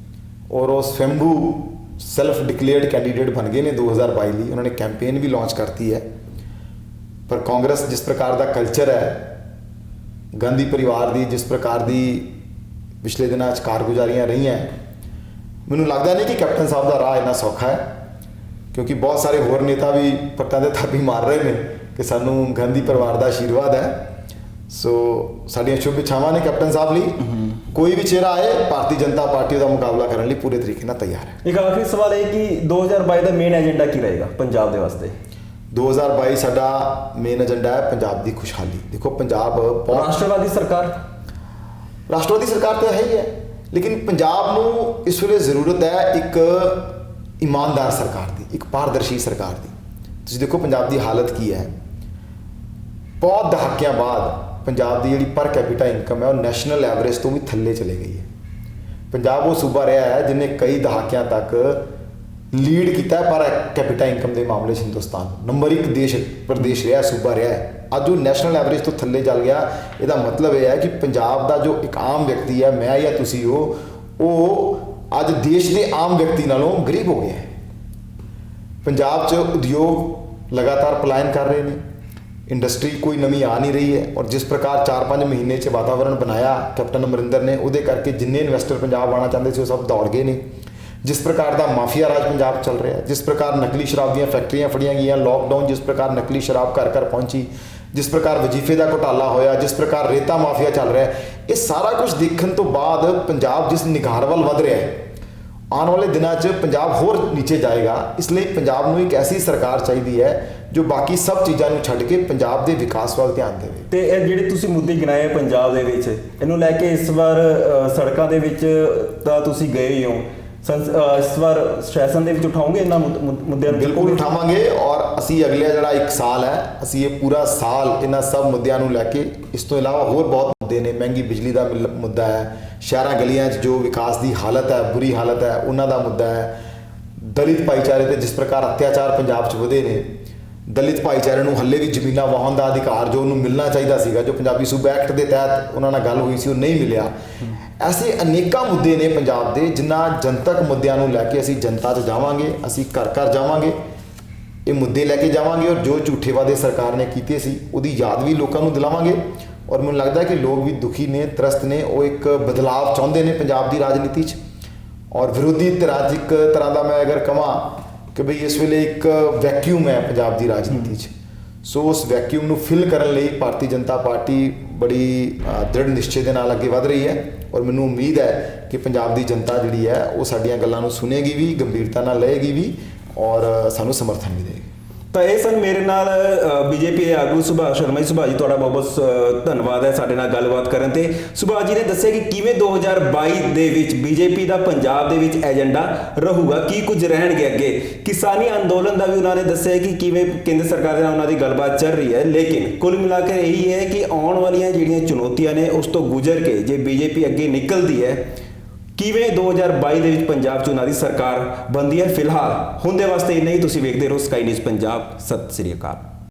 ਔਰ ਉਹ ਸਵੈੰਭੂ ਸੈਲਫ ਡਿਕਲੇਅਰਡ ਕੈਂਡੀਡੇਟ ਬਣ ਗਏ ਨੇ 2022 ਲਈ। ਉਹਨਾਂ ਨੇ ਕੈਂਪੇਨ ਵੀ ਲਾਂਚ ਕਰਤੀ ਹੈ। ਪਰ ਕਾਂਗਰਸ ਜਿਸ ਪ੍ਰਕਾਰ ਦਾ ਕਲਚਰ ਹੈ, ਗਾਂਧੀ ਪਰਿਵਾਰ ਦੀ ਜਿਸ ਪ੍ਰਕਾਰ ਦੀ ਪਿਛਲੇ ਦਿਨਾਂ 'ਚ ਕਾਰਗੁਜ਼ਾਰੀਆਂ ਰਹੀਆਂ, ਮੈਨੂੰ ਲੱਗਦਾ ਨਹੀਂ ਕਿ ਕੈਪਟਨ ਸਾਹਿਬ ਦਾ ਰਾਹ ਇੰਨਾ ਸੌਖਾ ਹੈ, ਕਿਉਂਕਿ ਬਹੁਤ ਸਾਰੇ ਹੋਰ ਨੇਤਾ ਵੀ ਪੱਟਾਂ ਦੇ ਥਾਪੀ ਮਾਰ ਰਹੇ ਨੇ ਕਿ ਸਾਨੂੰ ਗਾਂਧੀ ਪਰਿਵਾਰ ਦਾ ਆਸ਼ੀਰਵਾਦ ਹੈ। ਸੋ ਸਾਡੀਆਂ ਸ਼ੁਭ ਇੱਛਾਵਾਂ ਨੇ ਕੈਪਟਨ ਸਾਹਿਬ ਲਈ। ਕੋਈ ਵੀ ਚਿਹਰਾ ਆਏ, ਭਾਰਤੀ ਜਨਤਾ ਪਾਰਟੀ ਉਹਦਾ ਮੁਕਾਬਲਾ ਕਰਨ ਲਈ ਪੂਰੇ ਤਰੀਕੇ ਨਾਲ ਤਿਆਰ ਹੈ। ਇੱਕ ਆਖਰੀ ਸਵਾਲ ਇਹ ਕਿ 2022 ਦਾ ਮੇਨ ਏਜੰਡਾ ਕੀ ਰਹੇਗਾ ਪੰਜਾਬ ਦੇ ਵਾਸਤੇ? 2022 ਸਾਡਾ ਮੇਨ ਏਜੰਡਾ ਹੈ ਪੰਜਾਬ ਦੀ ਖੁਸ਼ਹਾਲੀ। ਦੇਖੋ, ਪੰਜਾਬ ਬਹੁਤ ਰਾਸ਼ਟਰਵਾਦੀ ਸਰਕਾਰ ਤਾਂ ਹੈ ਹੀ ਹੈ, ਲੇਕਿਨ ਪੰਜਾਬ ਨੂੰ ਇਸ ਵੇਲੇ ਜ਼ਰੂਰਤ ਹੈ ਇੱਕ ਇਮਾਨਦਾਰ ਸਰਕਾਰ ਦੀ, ਇੱਕ ਪਾਰਦਰਸ਼ੀ ਸਰਕਾਰ ਦੀ। ਤੁਸੀਂ ਦੇਖੋ ਪੰਜਾਬ ਦੀ ਹਾਲਤ ਕੀ ਹੈ। ਬਹੁਤ ਦਹਾਕਿਆਂ ਬਾਅਦ ਪੰਜਾਬ ਦੀ ਜਿਹੜੀ ਪਰ ਕੈਪੀਟਾ ਇਨਕਮ ਹੈ ਉਹ ਨੈਸ਼ਨਲ ਐਵਰੇਜ ਤੋਂ ਵੀ ਥੱਲੇ ਚਲੇ ਗਈ ਹੈ। ਪੰਜਾਬ ਉਹ ਸੂਬਾ ਰਿਹਾ ਹੈ ਜਿਹਨੇ ਕਈ ਦਹਾਕਿਆਂ ਤੱਕ ਲੀਡ ਕੀਤਾ ਹੈ ਪਰ ਕੈਪੀਟਾ ਇਨਕਮ ਦੇ ਮਾਮਲੇ 'ਚ ਹਿੰਦੁਸਤਾਨ ਨੰਬਰ 1 ਪ੍ਰਦੇਸ਼ ਰਿਹਾ, ਸੂਬਾ ਰਿਹਾ ਹੈ। ਅੱਜ ਉਹ ਨੈਸ਼ਨਲ ਐਵਰੇਜ ਤੋਂ ਥੱਲੇ ਚੱਲ ਗਿਆ। ਇਹਦਾ ਮਤਲਬ ਇਹ ਹੈ ਕਿ ਪੰਜਾਬ ਦਾ ਜੋ ਇੱਕ ਆਮ ਵਿਅਕਤੀ ਹੈ, ਮੈਂ ਜਾਂ ਤੁਸੀਂ ਉਹ ਅੱਜ ਦੇਸ਼ ਦੇ ਆਮ ਵਿਅਕਤੀ ਨਾਲੋਂ ਗਰੀਬ ਹੋ ਗਿਆ ਹੈ। ਪੰਜਾਬ 'ਚ ਉਦਯੋਗ ਲਗਾਤਾਰ ਪਲਾਇਨ ਕਰ ਰਹੇ ਨੇ, ਇੰਡਸਟਰੀ ਕੋਈ ਨਵੀਂ ਆ ਨਹੀਂ ਰਹੀ ਹੈ, ਔਰ ਜਿਸ ਪ੍ਰਕਾਰ 4-5 ਮਹੀਨੇ 'ਚ ਵਾਤਾਵਰਣ ਬਣਾਇਆ ਕੈਪਟਨ ਅਮਰਿੰਦਰ ਨੇ, ਉਹਦੇ ਕਰਕੇ ਜਿੰਨੇ ਇਨਵੈਸਟਰ ਪੰਜਾਬ ਆਉਣਾ ਚਾਹੁੰਦੇ ਸੀ ਉਹ ਸਭ ਦੌੜ ਗਏ ਨੇ। ਜਿਸ ਪ੍ਰਕਾਰ ਦਾ ਮਾਫੀਆ ਰਾਜ ਪੰਜਾਬ ਚੱਲ ਰਿਹਾ, ਜਿਸ ਪ੍ਰਕਾਰ ਨਕਲੀ ਸ਼ਰਾਬ ਦੀਆਂ ਫੈਕਟਰੀਆਂ ਫੜੀਆਂ ਗਈਆਂ, ਲੋਕਡਾਊਨ ਜਿਸ ਪ੍ਰਕਾਰ ਨਕਲੀ ਸ਼ਰਾਬ ਘਰ ਘਰ ਪਹੁੰਚੀ, ਜਿਸ ਪ੍ਰਕਾਰ ਵਜੀਫੇ ਦਾ ਘੁਟਾਲਾ ਹੋਇਆ, ਜਿਸ ਪ੍ਰਕਾਰ ਰੇਤਾ ਮਾਫੀਆ ਚੱਲ ਰਿਹਾ, ਇਹ ਸਾਰਾ ਕੁਝ ਦੇਖਣ ਤੋਂ ਬਾਅਦ ਪੰਜਾਬ ਜਿਸ ਨਿਘਾਰ ਵੱਲ ਵਧ ਰਿਹਾ ਹੈ, ਆਉਣ ਵਾਲੇ ਦਿਨਾਂ 'ਚ ਪੰਜਾਬ ਹੋਰ ਨੀਚੇ ਜਾਏਗਾ। ਇਸ ਲਈ ਪੰਜਾਬ ਨੂੰ ਇੱਕ ਐਸੀ ਸਰਕਾਰ ਚਾਹੀਦੀ ਹੈ ਜੋ ਬਾਕੀ ਸਭ ਚੀਜ਼ਾਂ ਨੂੰ ਛੱਡ ਕੇ ਪੰਜਾਬ ਦੇ ਵਿਕਾਸ ਵੱਲ ਧਿਆਨ ਦੇਵੇ। ਤੇ ਇਹ ਜਿਹੜੇ ਤੁਸੀਂ ਮੁੱਦੇ ਗਿਣਾਏ ਪੰਜਾਬ ਦੇ ਵਿੱਚ, ਇਹਨੂੰ ਲੈ ਕੇ ਇਸ ਵਾਰ ਸੜਕਾਂ ਦੇ ਵਿੱਚ ਤਾਂ ਤੁਸੀਂ ਗਏ ਹੀ ਹੋ, ਇਸ ਵਾਰ ਸੈਸ਼ਨ ਦੇ ਵਿੱਚ ਉਠਾਓਗੇ ਇਹਨਾਂ ਮੁੱਦਿਆਂ ਨੂੰ? ਬਿਲਕੁਲ ਉਠਾਵਾਂਗੇ, ਔਰ ਅਸੀਂ ਅਗਲੇ ਜਿਹੜਾ 1 ਸਾਲ ਹੈ, ਅਸੀਂ ਇਹ ਪੂਰਾ ਸਾਲ ਇਹਨਾਂ ਸਭ ਮੁੱਦਿਆਂ ਨੂੰ ਲੈ ਕੇ, ਇਸ ਤੋਂ ਇਲਾਵਾ ਹੋਰ ਬਹੁਤ ਮੁੱਦੇ ਨੇ। ਮਹਿੰਗੀ ਬਿਜਲੀ ਦਾ ਮੁੱਦਾ ਹੈ, ਸ਼ਹਿਰਾਂ ਗਲੀਆਂ 'ਚ ਜੋ ਵਿਕਾਸ ਦੀ ਹਾਲਤ ਹੈ, ਬੁਰੀ ਹਾਲਤ ਹੈ, ਉਹਨਾਂ ਦਾ ਮੁੱਦਾ ਹੈ। ਦਲਿਤ ਭਾਈਚਾਰੇ ਤੇ ਜਿਸ ਪ੍ਰਕਾਰ ਅਤਿਆਚਾਰ ਪੰਜਾਬ 'ਚ ਵਧੇ ਨੇ, ਦਲਿਤ ਭਾਈਚਾਰੇ ਨੂੰ ਹੱਲੇ ਵੀ ਜ਼ਮੀਨਾਂ ਵਾਹਣ ਦਾ ਅਧਿਕਾਰ ਜੋ ਉਹਨੂੰ ਮਿਲਣਾ ਚਾਹੀਦਾ ਸੀਗਾ, ਜੋ ਪੰਜਾਬੀ ਸੂਬਾ ਐਕਟ ਦੇ ਤਹਿਤ ਉਹਨਾਂ ਨਾਲ ਗੱਲ ਹੋਈ ਸੀ, ਉਹ ਨਹੀਂ ਮਿਲਿਆ। ਐਸੇ ਅਨੇਕਾਂ ਮੁੱਦੇ ਨੇ ਪੰਜਾਬ ਦੇ, ਜਿਨ੍ਹਾਂ ਜਨਤਕ ਮੁੱਦਿਆਂ ਨੂੰ ਲੈ ਕੇ ਅਸੀਂ ਜਨਤਾ 'ਚ ਜਾਵਾਂਗੇ, ਅਸੀਂ ਘਰ ਘਰ ਜਾਵਾਂਗੇ, ਇਹ ਮੁੱਦੇ ਲੈ ਕੇ ਜਾਵਾਂਗੇ, ਔਰ ਜੋ ਝੂਠੇ ਵਾਅਦੇ ਸਰਕਾਰ ਨੇ ਕੀਤੇ ਸੀ ਉਹਦੀ ਯਾਦ ਵੀ ਲੋਕਾਂ ਨੂੰ ਦਿਲਾਵਾਂਗੇ। ਔਰ ਮੈਨੂੰ ਲੱਗਦਾ ਹੈ ਕਿ ਲੋਕ ਵੀ ਦੁਖੀ ਨੇ, ਤਰਸਤ ਨੇ, ਉਹ ਇੱਕ ਬਦਲਾਵ ਚਾਹੁੰਦੇ ਨੇ ਪੰਜਾਬ ਦੀ ਰਾਜਨੀਤੀ 'ਚ। ਔਰ ਵਿਰੋਧੀ ਧਿਰਾਂ 'ਚ ਇੱਕ ਤਰ੍ਹਾਂ ਦਾ ਮੈਂ ਅਗਰ ਕਹਾਂ ਕਿ ਬਈ ਇਸ ਵੇਲੇ ਇੱਕ ਵੈਕਿਊਮ ਹੈ ਪੰਜਾਬ ਦੀ ਰਾਜਨੀਤੀ 'ਚ, ਸੋ ਉਸ ਵੈਕਿਊਮ ਨੂੰ ਫਿਲ ਕਰਨ ਲਈ ਭਾਰਤੀ ਜਨਤਾ ਪਾਰਟੀ ਬੜੀ ਦ੍ਰਿੜ ਨਿਸ਼ਚੇ ਦੇ ਨਾਲ ਅੱਗੇ ਵਧ ਰਹੀ ਹੈ। ਔਰ ਮੈਨੂੰ ਉਮੀਦ ਹੈ ਕਿ ਪੰਜਾਬ ਦੀ ਜਨਤਾ ਜਿਹੜੀ ਹੈ ਉਹ ਸਾਡੀਆਂ ਗੱਲਾਂ ਨੂੰ ਸੁਣੇਗੀ ਵੀ, ਗੰਭੀਰਤਾ ਨਾਲ ਲਏਗੀ ਵੀ, ਔਰ ਸਾਨੂੰ ਸਮਰਥਨ ਵੀ ਦੇਗੀ। ਤਾਂ ਇਹ ਸਨ ਮੇਰੇ ਨਾਲ ਬੀਜੇਪੀ ਦੇ ਆਗੂ ਸੁਭਾਸ਼ ਸ਼ਰਮਾ ਜੀ। ਸੁਭਾਸ਼ ਜੀ, ਤੁਹਾਡਾ ਬਹੁਤ ਬਹੁਤ ਧੰਨਵਾਦ ਹੈ ਸਾਡੇ ਨਾਲ ਗੱਲਬਾਤ ਕਰਨ ਤੇ। ਸੁਭਾਸ਼ ਜੀ ਨੇ ਦੱਸਿਆ ਕਿ ਕਿਵੇਂ 2022 ਦੇ ਵਿੱਚ ਬੀਜੇਪੀ ਦਾ ਪੰਜਾਬ ਦੇ ਵਿੱਚ ਏਜੰਡਾ ਰਹੂਗਾ, ਕੀ ਕੁਝ ਰਹਿਣਗੇ ਅੱਗੇ। ਕਿਸਾਨੀ ਅੰਦੋਲਨ ਦਾ ਵੀ ਉਹਨਾਂ ਨੇ ਦੱਸਿਆ ਕਿ ਕਿਵੇਂ ਕੇਂਦਰ ਸਰਕਾਰ ਦੇ ਨਾਲ ਉਹਨਾਂ ਦੀ ਗੱਲਬਾਤ ਚੱਲ ਰਹੀ ਹੈ। ਲੇਕਿਨ ਕੁੱਲ ਮਿਲਾ ਕੇ ਇਹੀ ਹੈ ਕਿ ਆਉਣ ਵਾਲੀਆਂ ਜਿਹੜੀਆਂ ਚੁਣੌਤੀਆਂ ਨੇ ਉਸ ਤੋਂ ਗੁਜ਼ਰ ਕੇ ਜੇ ਬੀਜੇਪੀ ਅੱਗੇ ਨਿਕਲਦੀ ਹੈ, ਕਿਵੇਂ 2022 ਦੇ ਵਿੱਚ ਪੰਜਾਬ 'ਚ ਉਹਨਾਂ ਦੀ ਸਰਕਾਰ ਬਣਦੀ ਹੈ। ਫਿਲਹਾਲ ਹੁਣ ਦੇ ਵਾਸਤੇ ਇੰਨਾ ਹੀ। ਤੁਸੀਂ ਵੇਖਦੇ ਰਹੋ ਸਕਾਈ ਨਿਊਜ਼ ਪੰਜਾਬ। ਸਤਿ ਸ੍ਰੀ ਅਕਾਲ।